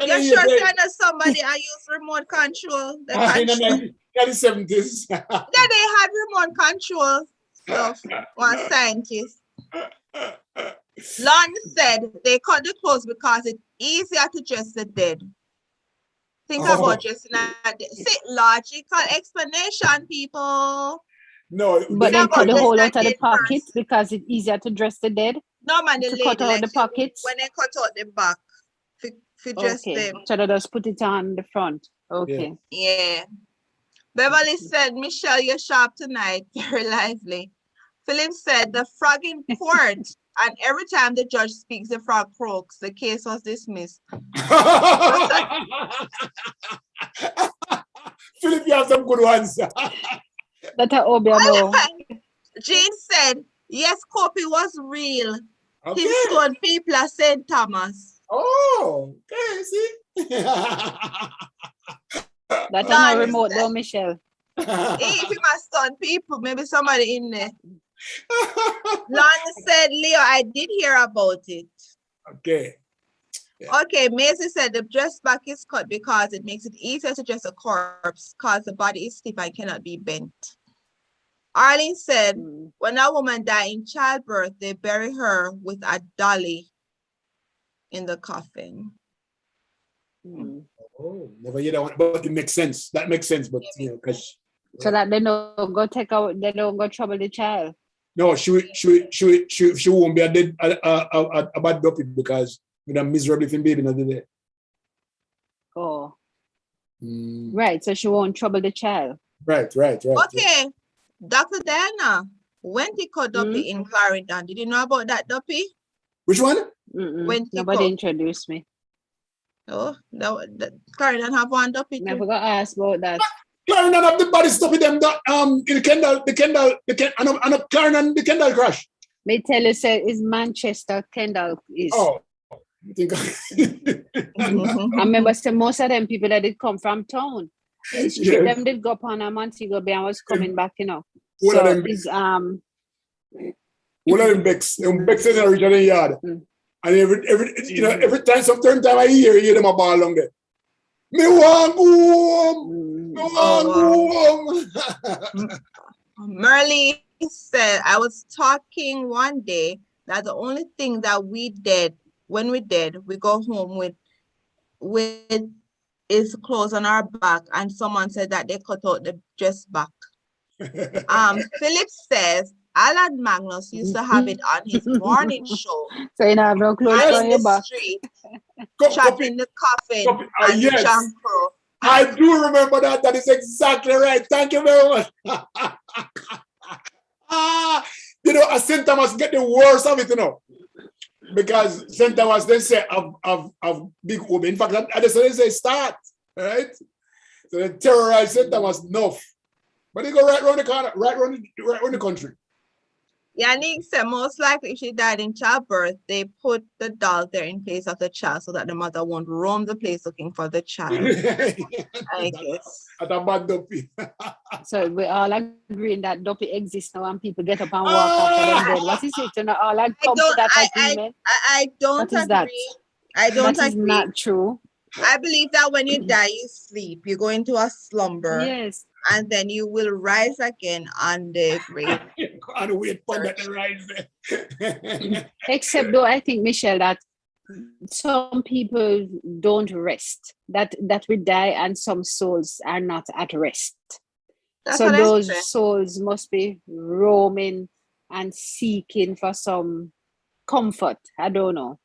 And You're then sure you saying that somebody I use remote control? The in the control. 70s. Yeah, they had remote control stuff. One scientist. Lon said they cut the clothes because it's easier to dress the dead. Think about dressing a dead. See, logical explanation, people. No, But Yeah, then but cut the just hole like out of the in verse. pockets because it's easier to dress the dead. No man, the To lady cut out like the you, pockets? when they cut out the back, for dress Okay. them. So they just put it on the front. Okay. Yeah. Beverly said, Michelle, you're sharp tonight. Very lively. Philip said, the frog in court. And every time the judge speaks, the frog croaks. The case was dismissed. Philip, you have some good ones. That I Obia know. Jean said, yes, Kopi was real. Okay. He stoned people at St. Thomas. Oh, okay, see? That I Lon know remote said- though, Michelle. If he must stun people, maybe somebody in there. Lon said, Leo, I did hear about it. Okay. Okay, Macy said the dress back is cut because it makes it easier to dress a corpse because the body is stiff and cannot be bent. Arlene said, when a woman died in childbirth, they bury her with a dolly in the coffin. Oh, never hear that one, but it makes sense. That makes sense, but you know, because So that they don't go take out, they don't go trouble the child. no, she won't be a bad duppy because with a miserable thing baby not there. Oh. Right, so she won't trouble the child. Right. Okay, Dr. Diana, when they cut duppy in Clarendon, did you know about that duppy? Which one? When Nobody introduced me. Oh, Clarendon have one duppy I too. forgot to ask about that. Clarendon have the body stuff with them in the Kendall, and Clarendon, the Kendall crash. May tell you, say, is Manchester, Kendall is. Oh, I think I remember say, most of them people that did come from town. Them did go up on a Montego Bay and was coming back, you know. All So of them is all of them Becks in the original yard. And every time, some turn time I hear them a ball along there. Me want go home. Me want go home. Merle said, I was talking one day that the only thing that we did when we go home with is clothes on our back, and someone said that they cut out the dress back. Philip says Alan Magnus used to have it on his morning show. So you have no clothes and on in your the back. street, chatting the coffin and yes. Jam Crow. I do remember that. That is exactly right. Thank you very much. You know, St. Thomas get the worst of it, you know. Because St. Thomas, they say, of big women. In fact, I just say start, right? So they terrorize St. Thomas enough. But they go right around the corner, right around the country. Yannick said most likely if she died in childbirth, they put the doll there in place of the child so that the mother won't roam the place looking for the child. I guess. At a bad duppy. So we all agreeing that duppy exists now and people get up and walk after them dead. What is it? You know, all I come to that agreement. I don't agree. That? I don't that agree. That is not true. I believe that when you die, you sleep. You go into a slumber. Yes. And then you will rise again on the grave. And wait for that to rise. Except though I think, Michellle, that some people don't rest. That we die and some souls are not at rest. That's so those souls must be roaming and seeking for some comfort. I don't know.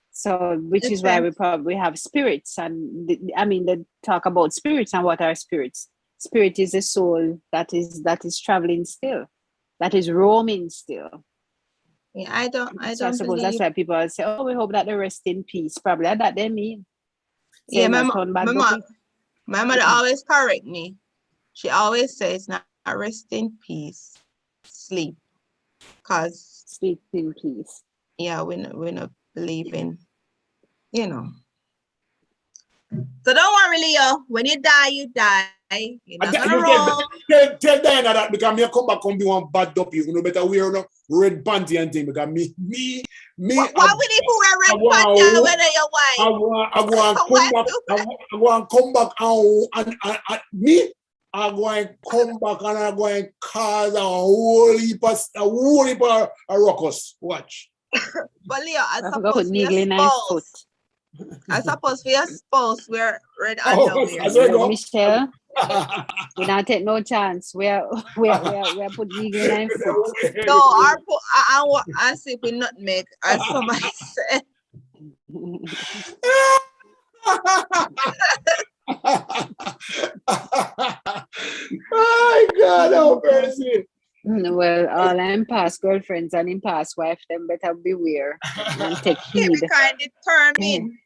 So, which is why we probably have spirits. And they talk about spirits and what are spirits. Spirit is a soul that is traveling still, that is roaming still. Yeah, I don't suppose that's why people say, oh, we hope that they rest in peace. Probably that they mean. Yeah, my mother always correct me. She always says, not rest in peace, sleep. Cause sleep in peace. Yeah, we're not believing, you know. So don't worry, Leo. When you die, you die. You're not gonna roll. Tell Diana that because me come back and be one bad duppy. You know better wear no red panty and thing because me. Why would you wear red panty whether you're white? I want to come back and me. I'm going to come back and I'm going to cause a whole heap of ruckus. Watch. But Leo, I suppose for your spouse, we're red underwear. Michellle, we don't take no chance. We're put needle in foot. No, I see we nutmeg, as somebody said. My God, oh mercy. Well, all I'm past girlfriends and in past wife, them better beware and take heed. Be kind determined.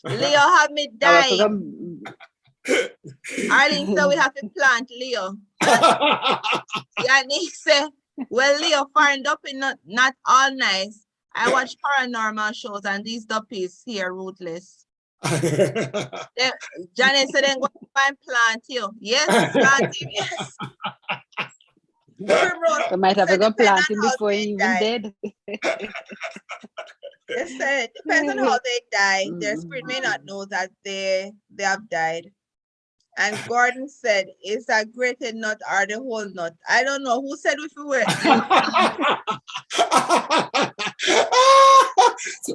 Leo have me dying. Arlene said we have to plant Leo. Yannick said, well, Leo, foreign duppy not all nice. I watch paranormal shows and these duppies here ruthless. Janet said then go and plant you. Yes, plant him, yes. You might have to go plant him before he even dead. They said it depends on how they die. Their spirit may not know that they have died. And Gordon said, is a grated nut or the whole nut? I don't know. Who said if we were?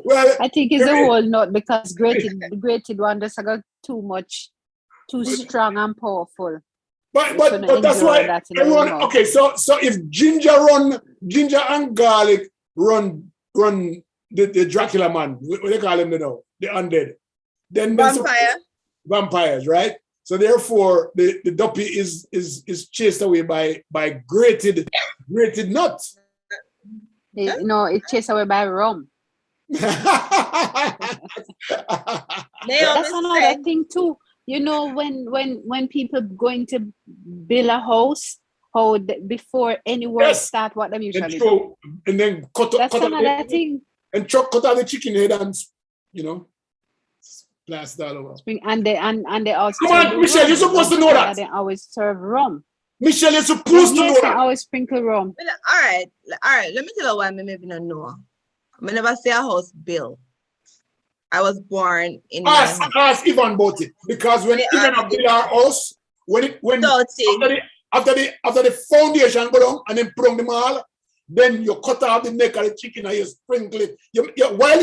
Well, I think it's a whole nut because grated one just got too strong and powerful. But that's why everyone, okay, so if ginger and garlic run the Dracula man, what they call him now, the undead. Then vampires, right? So therefore the duppy is chased away by grated nuts. No, it's chased away by rum. That's another thing too. You know, when people going to build a house, before any work start, what them usually do. And then cut out the thing. And cut out the chicken head and, you know, blast all over. And they also. Come on, Michellle, you're supposed to know that. They always serve rum. Michellle, you're supposed to know that. They always sprinkle rum. All right. Let me tell you why I maybe not know. I never say a house built. I was born in Ask my Ivan about it. Because when Ivan built our house, after the foundation go down and then put on the mall, then you cut off the neck of the chicken and you sprinkle it. While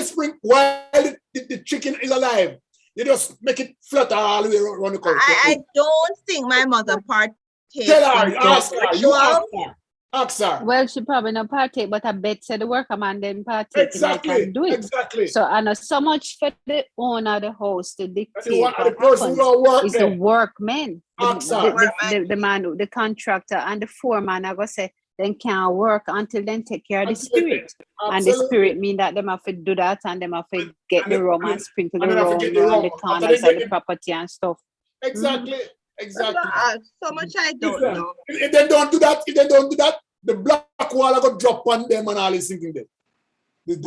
the chicken is alive, you just make it flutter all the way around the country. I don't think my mother partakes. Tell her, ask her. Ask her. Well, she probably not partake, but I bet said the worker man then partake and do it. Exactly. So I know so much for the owner of the house to dictate the person who work is there. the workman. The man, the contractor and the foreman, I go say, then can't work until then take care of the spirit. And the spirit mean that them have to do that and them have to get the rum and sprinkle the rum around the corners of the property and stuff. Exactly. Exactly. So much I don't know. If they don't do that, the black wall are going to drop on them and all is sinking there.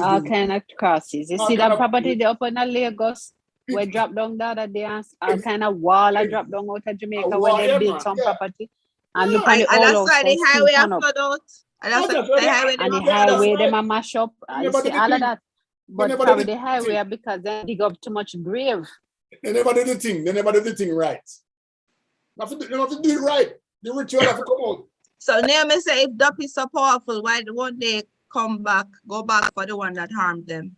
All kind of crosses. You see that property there up in Lagos, where drop down the other day, and all kind of wall I drop down out of Jamaica where they build some property. And look at the old house. And that's why the highway are flooded out. And the highway them a mash up. You see all of that. But probably the highway because they dig up too much grave. They never do the thing. They never do the thing right. They have to do it right. The ritual have to come out. So Naomi say if duppy is so powerful, why won't they go back for the one that harmed them?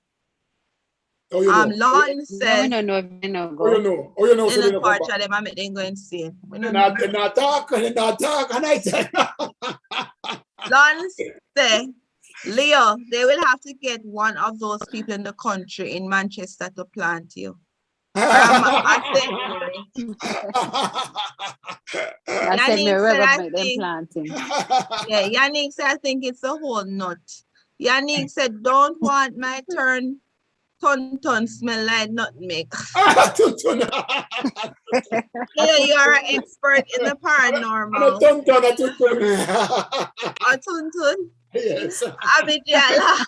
Oh, you know. Lon says, no, you know. So in the culture, them I make them go insane. They not talk, and I say. Lon say, Leo, they will have to get one of those people in the country in Manchester to plant you. I said me rather make them planting. Yeah, Yannick said I think it's a whole nut. Yannick said don't want my turn smell like nutmeg. Yeah, you are an expert in the paranormal. A tuntun. Yes. Abidjala.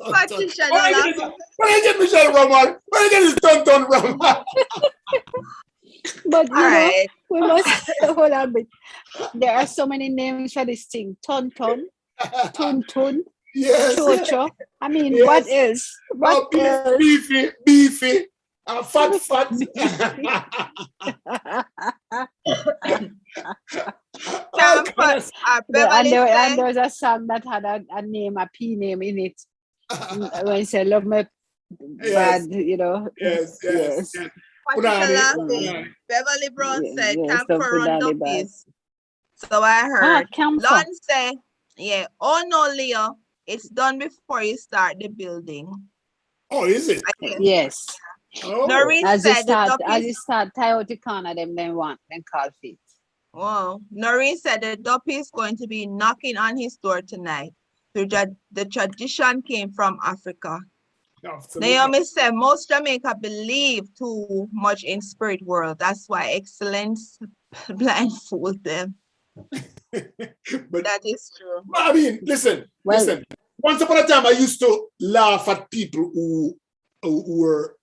Patricia, where I get Michellle Roman? Where I get his tuntun from? But you know, we must hold on a bit. There are so many names for this thing. Tuntun, tuntun, yes. chocho. I mean, yes. What is? Beefy, fat. And there's a song that had a name, a P name in it. When you say love me bad, you know. Yes. Beverly Brown said camp for run duppies. So I heard Lon say, oh no, Leo, it's done before you start the Oh, is it? Yes. Oh. Noreen as said you start tie out the corner, then call feet. Wow. Noreen said the duppy is going to be knocking on his door tonight. The tradition came from Africa. Absolutely. Naomi said most Jamaica believe too much in spirit world. That's why excellence blindfold them. But that is true. I mean, listen. Once upon a time, I used to laugh at people who were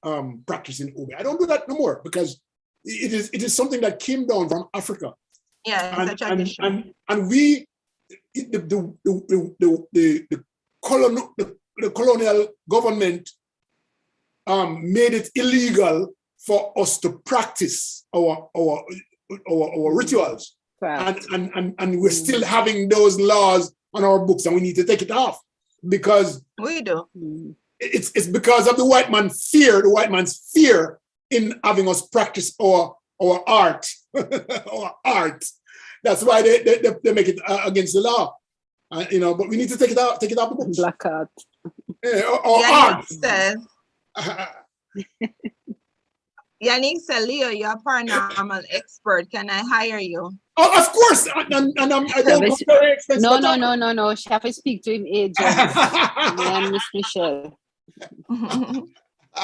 practicing Obi. I don't do that no more because it is something that came down from Africa. Yeah, it's a tradition. And we, the colonial government made it illegal for us to practice our rituals. Right. And we're still having those laws on our books, and we need to take it off because we do. It's because of the white man's fear in having us practice our art. Our art. That's why they make it against the law. But we need to take it off the books. Black art. Art. Yannick said, Leo, you're a paranormal expert. Can I hire you? Oh, of course. I don't come very expensive. No. She have to speak to him agent. And Miss Michellle.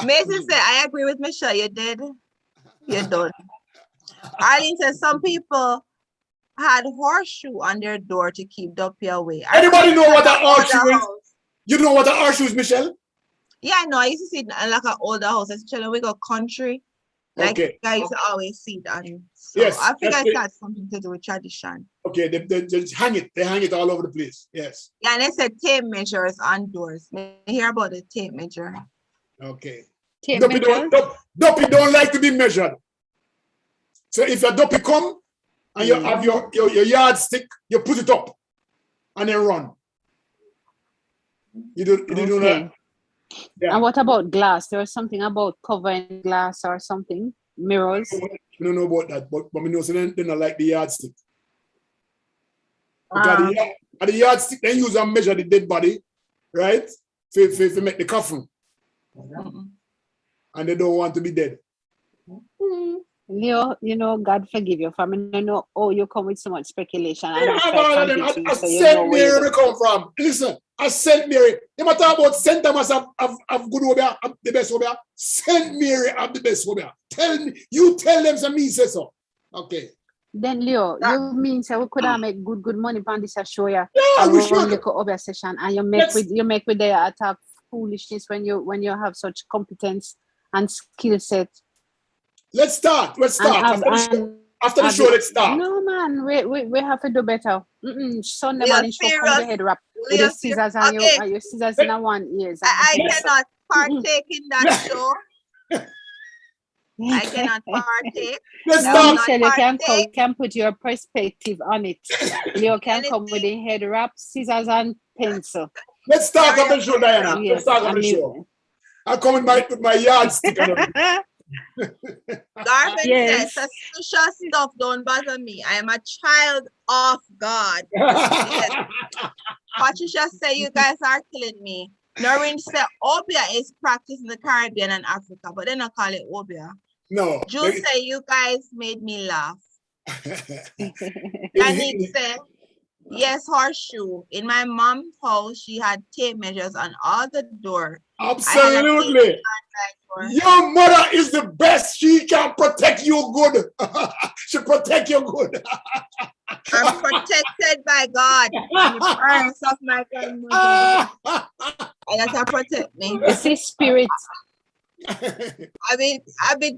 Mason said, I agree with Michellle. You did. You don't. Arlene said, some people had horseshoe on their door to keep duppy away. Anybody know what an horseshoe is? You know what an horseshoe is, Michellle? Yeah, I know. I used to see it in like an older house, especially when we go country. Like Okay. I used to always see that. So Yes, I think that's it it. has something to do with tradition. Okay, they just hang it. They hang it all over the place. Yes. Yeah, and they said tape measures on doors. May I hear about the tape measure? Okay. Tape Duppy measures? Duppy don't like to be measured. So if your duppy come and you have your yardstick, you put it up and then run. You do that. Yeah. And what about glass? There was something about covering glass or something. Mirrors. We don't know about that, but we know so they don't like the yardstick. Because the yardstick, they use and measure the dead body, right? To make the coffin. And they don't want to be dead. Leo, you know, God forgive you for me. I know, you come with so much speculation. I St. Mary where come from. Listen, I St. Mary. You might talk about St. Thomas of good Obia, the best Obia. St. Mary of the best Obia. Tell them some me say so. Okay. Then Leo, you mean so we could have make good money on this show yeah? Yeah, we should. The Obia session and you make with the attack foolishness when you have such competence and skill set. Let's start. After the show, let's start. No man, we have to do better. Sunday morning show come the head wrap with the scissors and your scissors in one ears. I cannot partake in that show. I cannot partake. Let's now, start. Michelle, you can put your perspective on it. Leo can come with the head wrap, scissors and pencil. Let's start on the show, Diana. Let's start on the show. I'll come with my yardstick. Garvin says, suspicious stuff don't bother me. I am a child of God. Yes. Patricia say, you guys are killing me. Noreen said, Obia is practiced in the Caribbean and Africa, but they don't call it Obia. No. Jules say, you guys made me laugh. Yannick said, yes, horseshoe. In my mom's house, she had tape measures on all the doors. Absolutely. Your mother is the best. She can protect you good. She protect you good. I'm protected by God. And the prayers of my grandmother. And let her protect me. It's his spirit. I mean,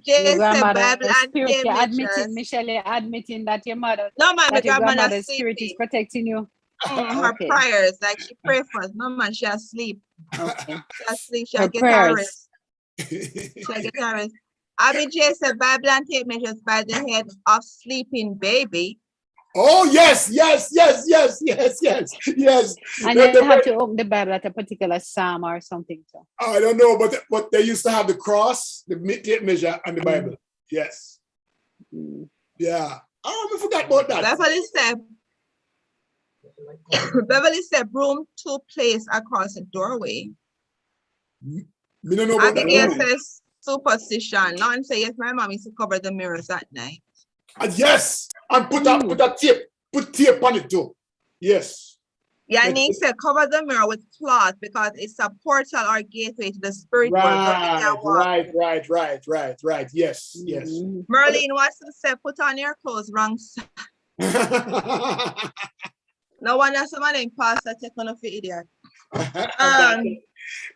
Jay said Bible and tape measures. Michelle admitting that your mother, no man, that your grandmother's sleeping. Spirit is protecting you. Her prayers, like she pray for us. No man, she asleep. Okay. She asleep. She get her rest. She get her rest. Abby J said Bible and tape measures by the head of sleeping baby. Oh yes. And you have to open the Bible at a particular psalm or something. So. I don't know, but they used to have the cross, the tape measure, and the Bible. Yes. Yeah. Oh, I forgot about that. Beverly said broom to place across the doorway. Me don't know about Abigail says superstition. Lauren says yes, my mom used to cover the mirrors at night. Yes, and put tape on it too. Yes. Yannick said cover the mirror with cloth because it's a portal or gateway to the spirit world. Right. Yes. Merlin Watson said put on your clothes wrong. No wonder some of them pastor take on for idiot.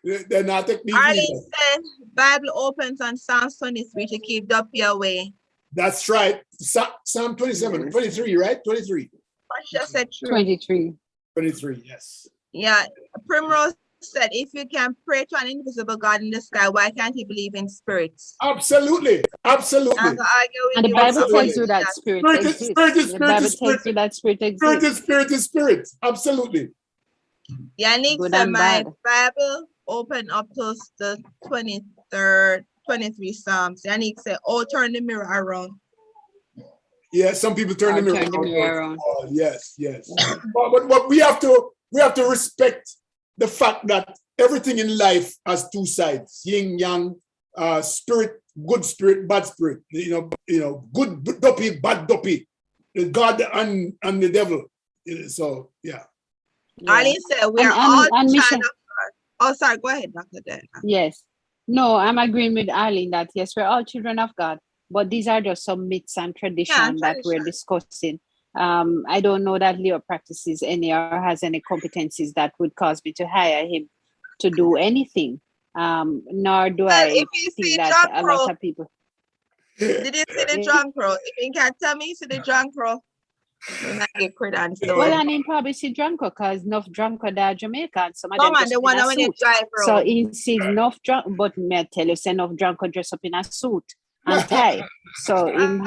They're not technique. Arlene said Bible opens on Psalm 23 to keep duppy away. That's right. Psalm 27, 23, right? 23. Patricia said true. 23. 23, yes. Yeah. Primrose said if you can pray to an invisible God in the sky, why can't you believe in spirits? Absolutely. And the Bible tells you that spirit exists. The Bible tells you that spirit exists. Spirit is spirit. Absolutely. Yannick said my Bible open up to the 23 Psalms. Yannick said, turn the mirror around. Yeah, some people turn the mirror around. Oh, yes. But we have to respect the fact that everything in life has two sides: yin yang, spirit, good spirit, bad spirit. You know, good duppy, bad duppy, the God and the devil. So yeah. Arlene said we're all child of God. Oh, sorry. Go ahead, Dr. Dan. Yes. No, I'm agreeing with Arlene that yes, we're all children of God, but these are just some myths and traditions that we're discussing. I don't know that Leo practices any or has any competencies that would cause me to hire him to do anything. Nor do I think that a lot of people. Did you see the drunk crow? If you can't tell me, you see the drunk crow. We might get credit and so. Well, I mean, probably see drunker because enough drunker there Jamaica and some of No them man, just the one in a when you suit. drive So road. he sees enough drunk, but me I tell you, say enough drunker dress up in a suit and tie. So him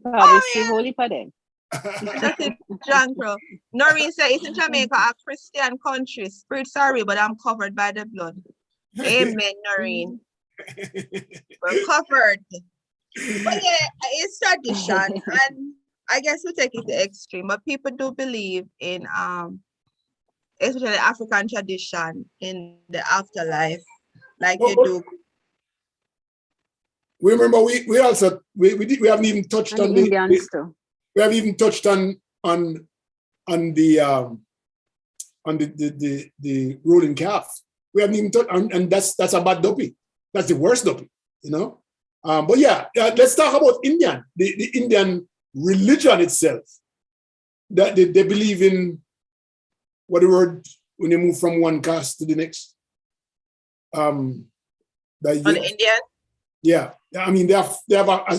probably see holy for them. That's a drunk crow. Noreen said it's in Jamaica, a Christian country. Spirit sorry, but I'm covered by the blood. Amen, Noreen. We're covered. But yeah, it's tradition, and I guess we take it to extreme, but people do believe in especially African tradition in the afterlife, like you do. We remember we also we haven't even touched on the Indians too. We haven't even touched on the rolling calf. We haven't even touched, and that's a bad duppy. That's the worst duppy, you know. But yeah, let's talk about Indian, the Indian religion itself. That they believe in what the word when they move from one caste to the next. On Indian? Yeah, I mean they have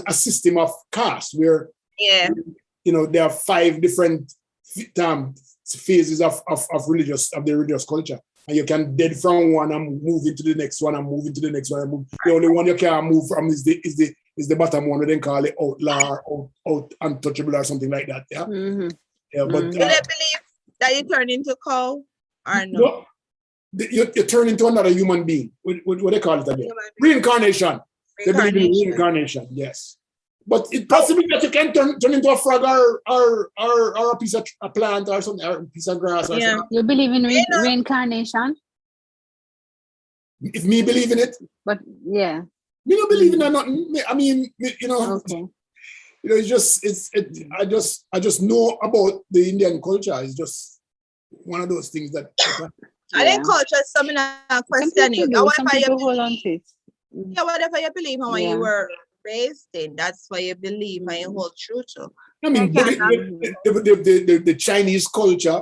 a system of caste where you know there are 5 different phases of the religious culture. And you can dead from one and move into the next one and move into the next one. The only one you can't move from is the bottom one. We then call it outlaw or untouchable or something like that. Yeah. Mm-hmm. Yeah. But do they believe that you turn into cow or no? You turn into another human being. What they call it again? Reincarnation. They believe in reincarnation. Yes. But it possibly that you can turn into a frog or a piece of a plant or something, or a piece of grass or something. You believe in reincarnation? If me believe in it? But yeah. Me don't believe in that nothing. I mean, you know, okay. You know, I just know about the Indian culture. It's just one of those things that I think culture is something I question you. Some people hold on to it. Yeah, whatever you believe in when you were raised in, that's what you believe and you hold true to. I mean, the Chinese culture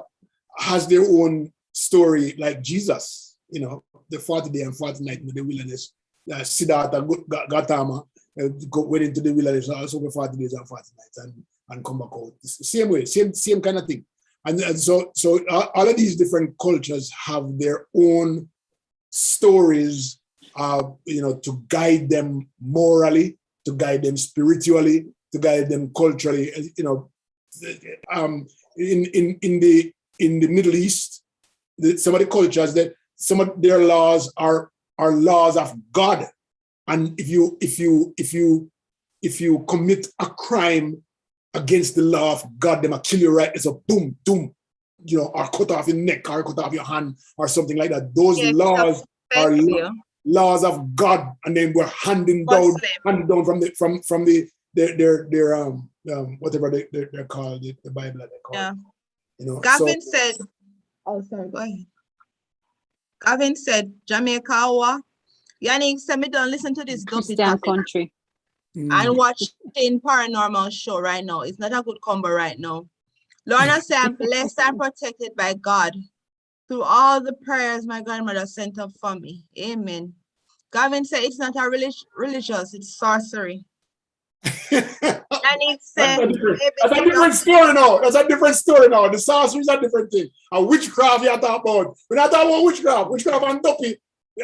has their own story, like Jesus, you know, the 40 day and 40 night in the wilderness. Siddhartha Gautama went into the wilderness also for 40 days and 40 nights and come back out. Same way, same kind of thing. And so all of these different cultures have their own stories, you know, to guide them morally, to guide them spiritually, to guide them culturally. You know, in the Middle East, some of the cultures that some of their laws are laws of God, and if you commit a crime against the law of God, they might kill you right. It's a boom, boom, you know, or cut off your neck, or cut off your hand, or something like that. Those laws are laws of God, and then we're handing down from their whatever they're called, the Bible that they call. Yeah. You know, Gavin said, oh sorry, go ahead. Gavin said, Jamaica, Yannick said me don't listen to this Christian country. And watching paranormal show right now. It's not a good combo right now. Lorna said, I'm blessed and protected by God through all the prayers my grandmother sent up for me. Amen. Gavin said it's not a religious, it's sorcery. And it said that's a different story now. That's a different story now. The sorcery is a different thing. And witchcraft you talk about. We're not talking about witchcraft. Witchcraft and duppy,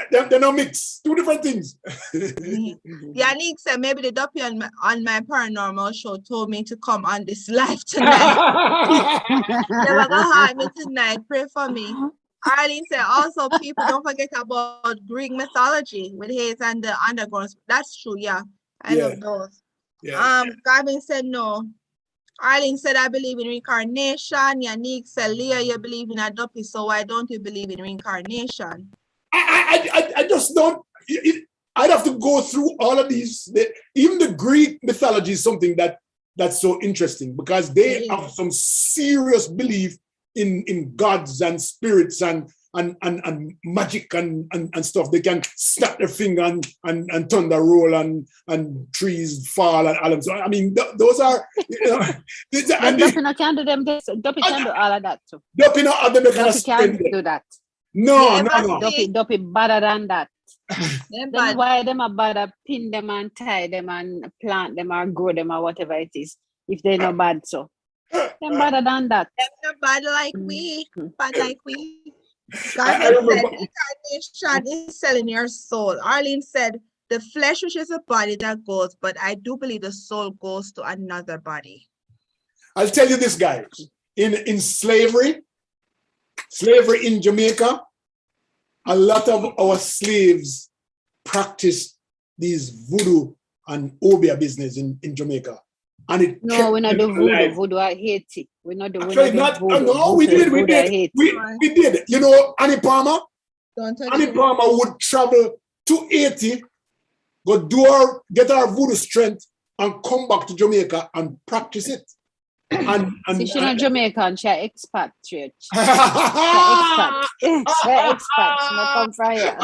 they're not mixed. 2 different things. Yannick said maybe the duppy on my paranormal show told me to come on this live tonight. They were gonna hide me tonight. Pray for me. Arlene said also people don't forget about Greek mythology with Hades and the underground. That's true, yeah. I love those. Yeah. Gavin said no. Arlene said I believe in reincarnation. Yannick said Leah, you believe in a duppy, so why don't you believe in reincarnation? I just don't. I'd have to go through all of these. Even the Greek mythology is something that's so interesting because they have some serious belief in gods and spirits and magic and stuff. They can snap their finger and thunder roll and trees fall and all of. So I mean, those are. You know, Duppy can do them. Duppy can do all of that too. Duppy can do that. No. Duppy better than that. Then why them a bother pin them and tie them and plant them or grow them or whatever it is if they're not bad so. Them better than that. They're bad like we. Bad like we. God I said remember. incarnation is selling your soul. Arlene said the flesh which is a body that goes, but I do believe the soul goes to another body. I'll tell you this, guys. In slavery in Jamaica, a lot of our slaves practiced these voodoo and obia business in Jamaica. And it we're not the voodoo. Voodoo I hate it. We're not the voodoo. No, we did. We did. You know, Annie Palmer? Annie Palmer would travel to Haiti, get our voodoo strength, and come back to Jamaica and practice it. And she's not Jamaican, she's expatriate. She's expat. She's expat. She not come from here.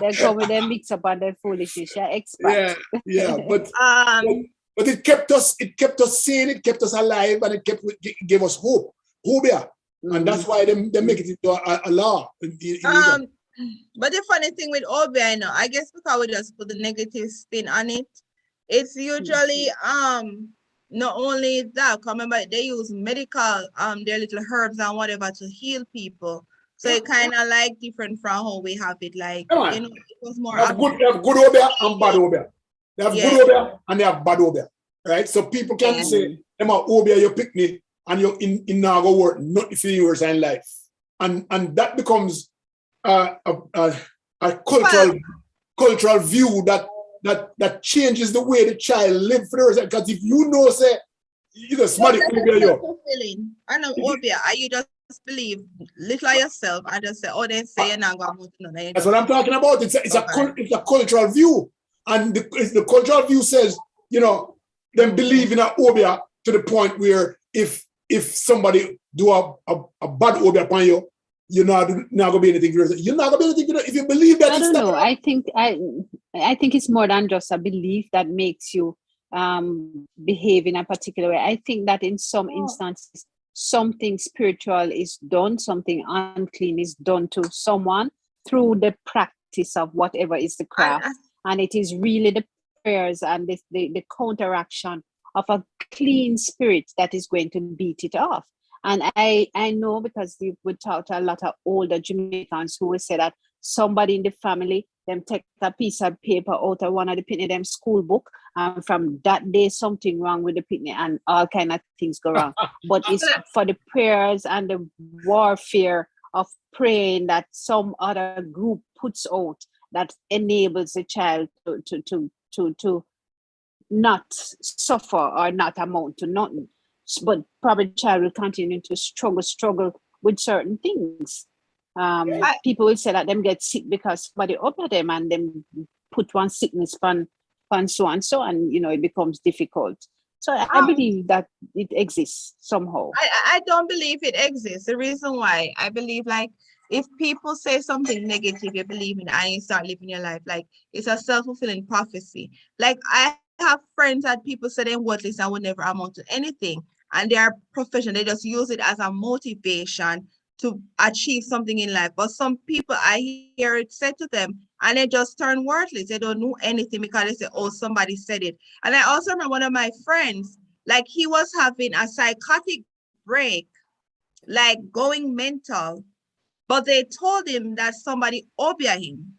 They come with them mix up and they foolishness. She's expat. Yeah, but it kept us sane, it kept us alive, and it gave us hope. Yeah. And that's why they make it into a law. But the funny thing with obia, I know, I guess because we just put the negative spin on it, it's usually not only that, remember they use medical their little herbs and whatever to heal people. So it kind of like different from how we have it. Like you know, it was more. They have good obia and bad obia. They have good obia and they have bad obia. Right? So people can say, them are obia your picnic and you're in now go work not for yours in life. And that becomes a cultural view that changes the way the child lives for the rest. Because if you know, say, you know, Smaddy obia yo. I know obia, you just believe little yourself and just say, oh, they say you're not going to know. That's what I'm talking about. It's a cultural view. And the cultural view says, you know, them believe in a obia to the point where if somebody do a bad obia upon you, you're not gonna be anything. You're not gonna be anything if you believe that. I don't know. I think it's more than just a belief that makes you behave in a particular way. I think that in some instances, something spiritual is done, something unclean is done to someone through the practice of whatever is the craft, and it is really the prayers and the counteraction of a clean spirit that is going to beat it off. And I know, because we would talk to a lot of older Jamaicans who will say that somebody in the family, them take a piece of paper out of one of the picnic them school book, and from that day something wrong with the picnic and all kind of things go wrong. But it's for the prayers and the warfare of praying that some other group puts out that enables the child to not suffer or not amount to nothing. But probably the child will continue to struggle with certain things. People will say that them get sick because somebody opened them and them put one sickness on so and you know it becomes difficult. So I believe that it exists somehow. I don't believe it exists. The reason why I believe, like, if people say something negative, you believe in it and you start living your life, like it's a self-fulfilling prophecy. Like I have friends that people say they're worthless and will never amount to anything. And their profession, they just use it as a motivation to achieve something in life. But some people, I hear it said to them, and they just turn worthless. They don't know anything because they say, oh, somebody said it. And I also remember one of my friends, like he was having a psychotic break, like going mental, but they told him that somebody obia him.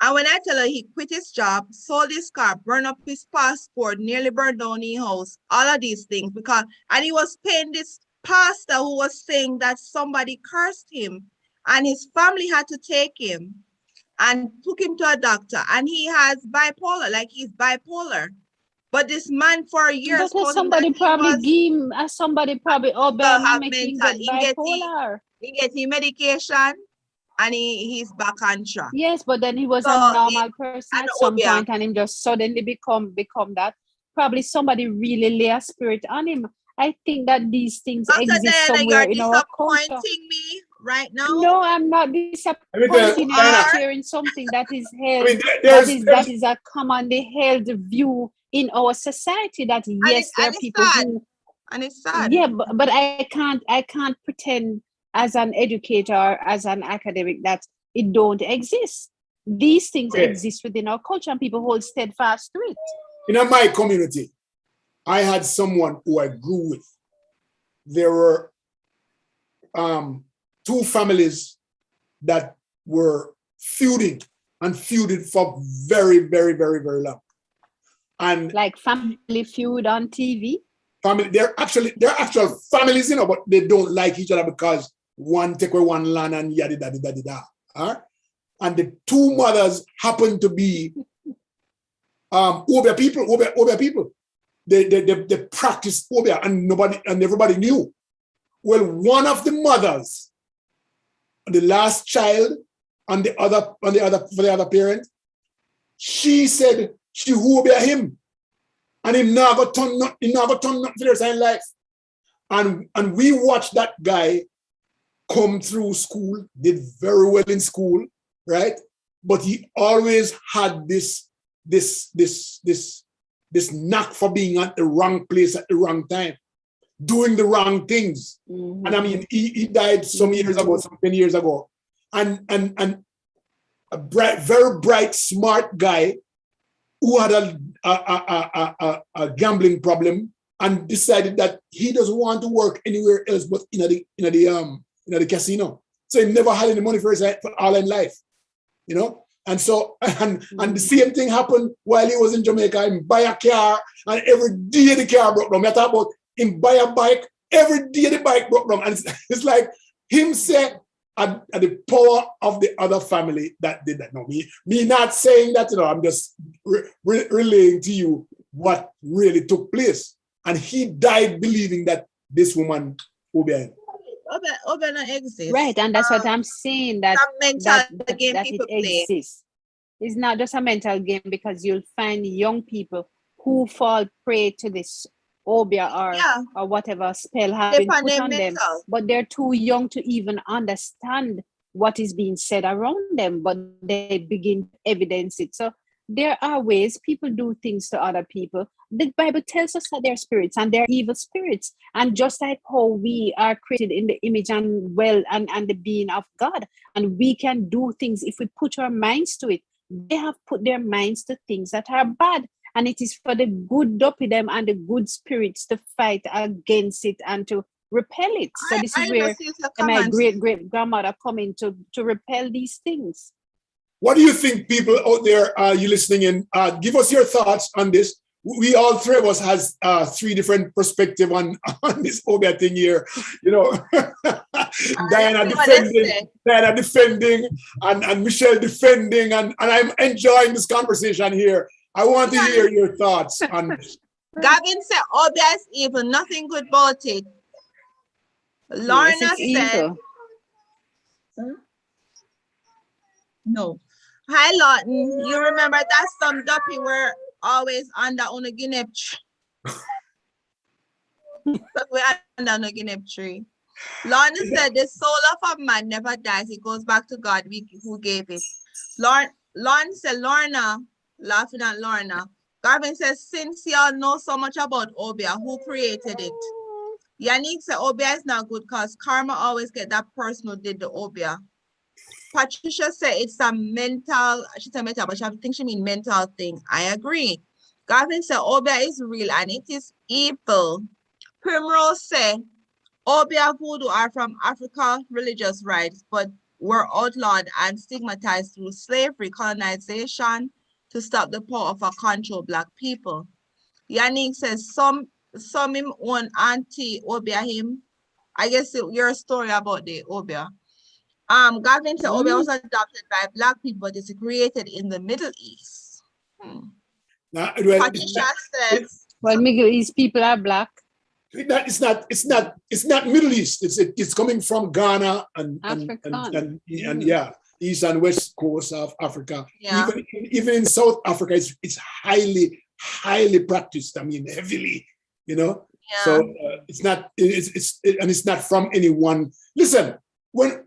And when I tell her, he quit his job, sold his car, burned up his passport, nearly burned down his house, all of these things, and he was paying this pastor who was saying that somebody cursed him, and his family had to take him and took him to a doctor, and he has bipolar, like he's bipolar. But this man for years, but somebody probably obey him, make him get bipolar. He gets his medication. And he's back on track. Yes, but then he was a normal person at some point, and him just suddenly become that. Probably somebody really lay a spirit on him. I think that these things exist somewhere in our culture. You're disappointing me right now. No, I'm not disappointing. I'm sharing something that is held. That is a commonly held view in our society. That yes, there are people who. And it's sad. Yeah, but I can't pretend as an educator, as an academic, that it don't exist. These things exist within our culture and people hold steadfast to it. In my community, I had someone who I grew with. There were 2 families that were feuding for very, very, very, very long. And like Family Feud on TV. They're actual families, but they don't like each other because one take away one land and yada da da da da. Huh? And the 2 mothers happen to be Obia people. They practiced Obia and everybody knew. Well, one of the mothers, the last child, for the other parent, she said she Obia him, and he never turned nothing for the rest of his life. And we watched that guy come through school, did very well in school, right? But he always had this knack for being at the wrong place at the wrong time, doing the wrong things. Mm-hmm. And I mean, he died some years ago, some 10 years ago. And a very bright, smart guy who had a gambling problem and decided that he doesn't want to work anywhere else but in the casino. So he never had any money for all in life, And so, and the same thing happened while he was in Jamaica. He buy a car, and every day the car broke down. I talk about him buy a bike, every day the bike broke down. And it's like him said at the power of the other family that did that. No, me not saying that, I'm just relaying to you what really took place. And he died believing that this woman will be him. Obe not exist. Right, and that's what I'm saying, that it exists. It's not just a mental game, because you'll find young people who fall prey to this obia or whatever spell has been put on them, but they're too young to even understand what is being said around them, but they begin to evidence it. So there are ways people do things to other people. The Bible tells us that they're spirits and they're evil spirits. And just like how we are created in the image and the being of God, and we can do things if we put our minds to it. They have put their minds to things that are bad. And it is for the good duppy them and the good spirits to fight against it and to repel it. So this is where my great-great-grandmother come in to repel these things. What do you think, people out there, you listening in? Give us your thoughts on this. We all 3 of us has 3 different perspectives on this obia thing here. Dianna defending, and Michellle defending, and I'm enjoying this conversation here. I want to hear your thoughts on this. Gavin said obia is evil, nothing good about it. Lorna said, no. Hi, Lawton. You remember that some duppy were always under on a guinea tree. We're under on a guinea tree. Lorna said the soul of a man never dies. It goes back to God who gave it. Lorna said, Lorna, laughing at Lorna. Garvin says, since y'all know so much about obia, who created it? Yannick said, obia is not good because karma always get that person who did the obia. Patricia said it's a mental, she said mental, but I think she means mental thing. I agree. Gavin said obia is real and it is evil. Primrose said obia voodoo are from Africa religious rites, but were outlawed and stigmatized through slavery, colonization to stop the power of control Black people. Yannick says some him own auntie obia him. I guess your story about the obia. Gavin said obia was adopted by Black people, but it's created in the Middle East. Patricia says, well, Middle East people are Black. It's not Middle East. It's coming from Ghana and East and West Coast of Africa. Yeah. Even in South Africa, it's highly practiced. I mean, heavily. Yeah. So it's not from anyone. Listen, when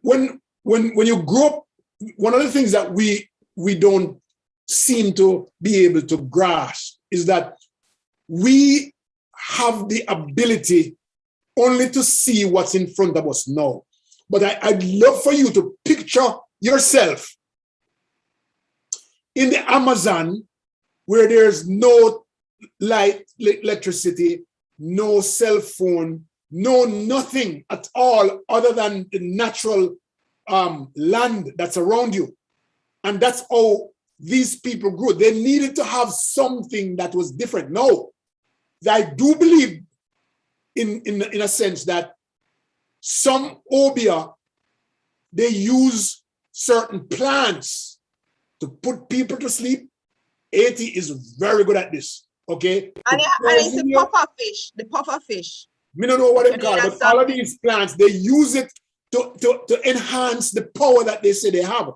you grow up, one of the things that we don't seem to be able to grasp is that we have the ability only to see what's in front of us now. But I'd love for you to picture yourself in the Amazon where there's no light, electricity, no cell phone, no nothing at all other than the natural land that's around you. And that's how these people grew. They needed to have something that was different. No, I do believe in a sense that some Obia, they use certain plants to put people to sleep. Haiti is very good at this, okay? And it's the puffer fish. We don't know what they call it, but all of these plants, they use it to enhance the power that they say they have.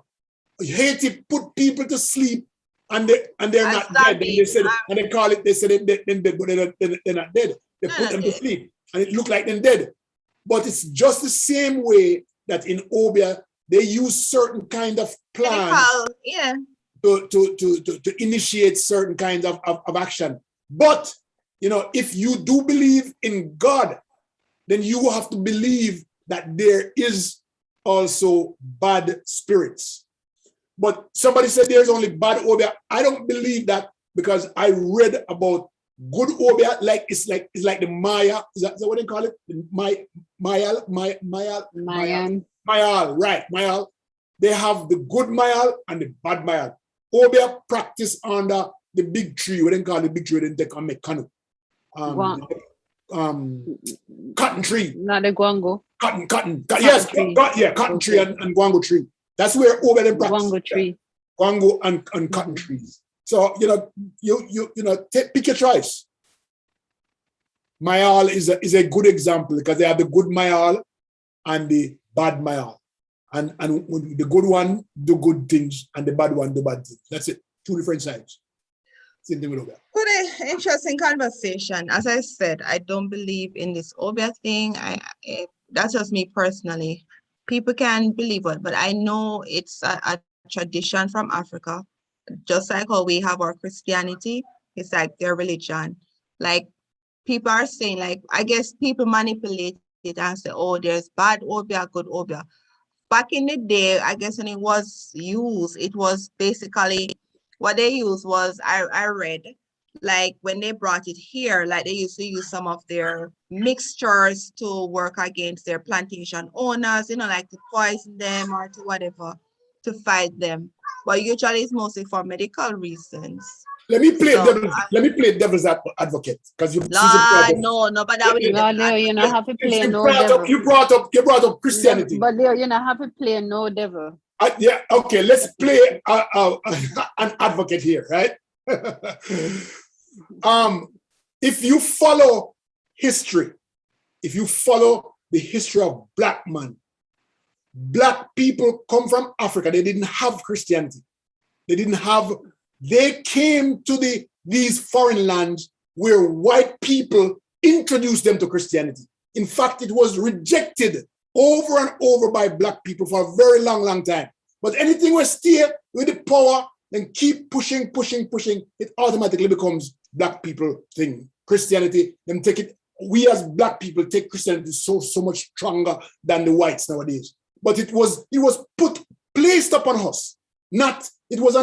Haiti put people to sleep and they're not dead. And they call it, they say they're not dead. They put them to sleep and it looked like they're dead. But it's just the same way that in Obia, they use certain kind of plants to initiate certain kinds of action. But, you know, if you do believe in God, then you have to believe that there is also bad spirits. But somebody said there's only bad Obia. I don't believe that because I read about good Obia, like it's like the Maya. Is that what they call it? Mayal, right? Mayal. They have the good Mayal and the bad Mayal. Obia practice under the big tree. What they call the big tree? They take and make canoe. Cotton tree. Not the guango. Cotton. Yes, cotton tree and guango tree. That's where Obia they practice. Guango tree. Guango and cotton trees. So you know, pick your choice. Mayal is a good example because they have the good Mayal and the bad Mayal. And the good one do good things and the bad one do bad things. That's it. Two different sides. Same thing with Obia. What an interesting conversation. As I said, I don't believe in this Obia thing. That's just me personally. People can believe it, but I know it's a tradition from Africa. Just like how we have our Christianity, it's like their religion. Like people are saying, like, I guess people manipulate it and say, oh, there's bad Obia, good Obia. Back in the day, I guess when it was used, it was basically what they used was, I read, like when they brought it here, like they used to use some of their mixtures to work against their plantation owners, you know, like to poison them or to whatever, to fight them. But usually it's mostly for medical reasons. Let me play devil's advocate because you. No, but that would you know have to play no devil. You brought up Christianity. But Leo, you know have to play no devil. Yeah, okay. Let's play an advocate here, right? If you follow history, if you follow the history of black man, black people come from Africa. They didn't have Christianity. They came to these foreign lands where white people introduced them to Christianity. In fact, it was rejected over and over by black people for a very long time. But anything we stay with the power and keep pushing, it automatically becomes black people thing. Christianity, them take it. We as black people take Christianity so much stronger than the whites nowadays. But it was placed upon us. It was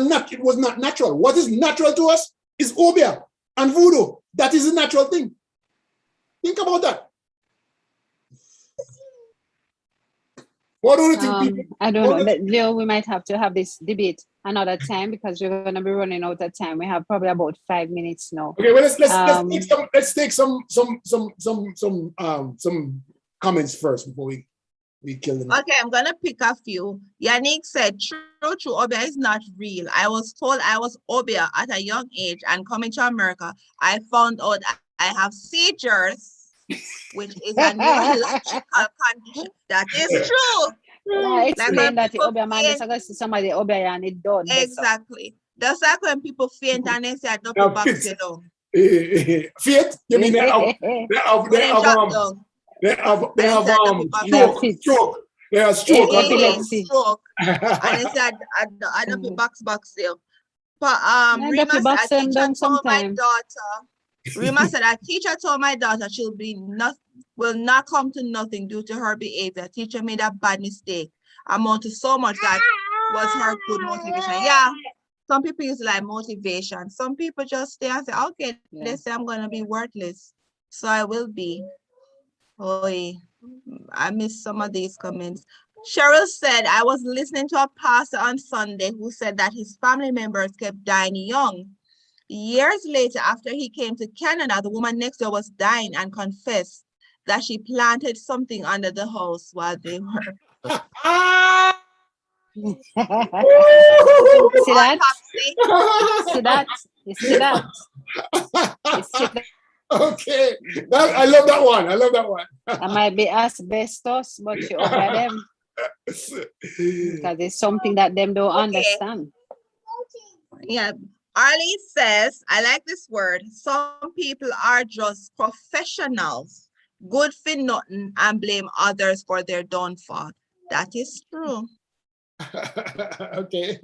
not natural. What is natural to us is Obia and voodoo. That is a natural thing. Think about that. What do you think, people? I don't know. Leo, we might have to have this debate another time because we're going to be running out of time. We have probably about 5 minutes now. Okay, well, let's take some comments first before we kill them. Okay, I'm gonna pick a few. Yannick said, true, Obia is not real. I was told I was Obia at a young age, and coming to America, I found out I have seizures, which is a neurological condition. That is true. Yeah, explain that the Obia man just going to see somebody Obia and it done. Exactly. That's like when people faint and they say, I don't go back to them. Faint? You mean they have stroke. They have stroke. Stroke. And they said, I don't be box still. But Rima said, Rima said, a teacher told my daughter will not come to nothing due to her behavior. Teacher made a bad mistake. Amount to so much that was her good motivation. Yeah, some people use like motivation. Some people just stay and say, okay, let's say I'm gonna be worthless, so I will be. Oh, I missed some of these comments. Cheryl said, I was listening to a pastor on Sunday who said that his family members kept dying young. Years later, after he came to Canada, the woman next door was dying and confessed that she planted something under the house while they were. See that? See that? You see that? You see that? Okay, I love that one. I love that one. I might be asbestos, but you over them because it's something that them don't understand. Yeah, Arlie says, I like this word. Some people are just professionals, good for nothing, and blame others for their downfall. That is true. Okay.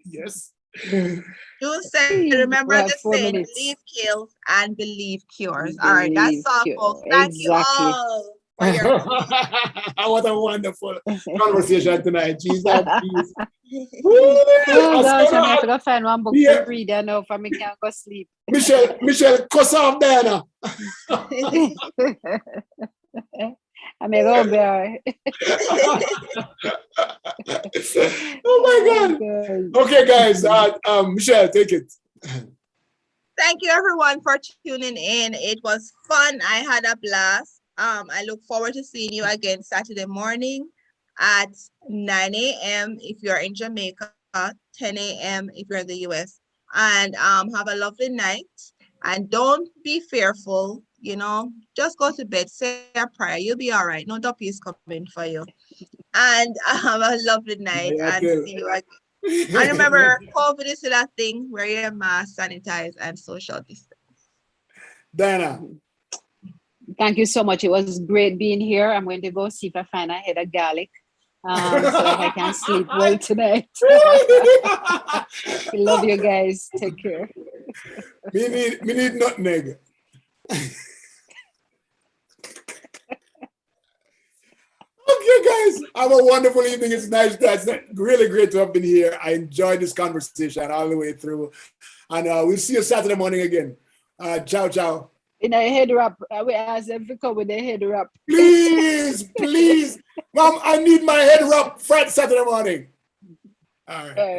Yes. You said, remember the saying, believe kills and believe cures. All right, that's all, folks. Thank you all for your what a wonderful conversation tonight. Jesus. Oh gosh, I'm have to go find one book to read. I know for me can't go sleep. Michellle, cuss off Dianna. I may go there. Oh my God. Okay, guys. Michellle, take it. Thank you everyone for tuning in. It was fun. I had a blast. I look forward to seeing you again Saturday morning at 9 a.m. if you're in Jamaica, 10 a.m. if you're in the US. And have a lovely night. And don't be fearful, you know, just go to bed, say a prayer, you'll be all right. No duppy is coming for you. And have a lovely night and see you again. And remember, COVID is still a thing, wear your mask, sanitize, and social distance. Dianna. Thank you so much. It was great being here. I'm going to go see if I find a head of garlic so that I can sleep well tonight. Love you guys. Take care. Me need nutmeg. Okay, guys, have a wonderful evening. It's nice. It's really great to have been here. I enjoyed this conversation all the way through. And we'll see you Saturday morning again. Ciao, ciao. In a head wrap, we ask them to come with a head wrap. Please, please. Mom, I need my head wrap Friday, Saturday morning. All right.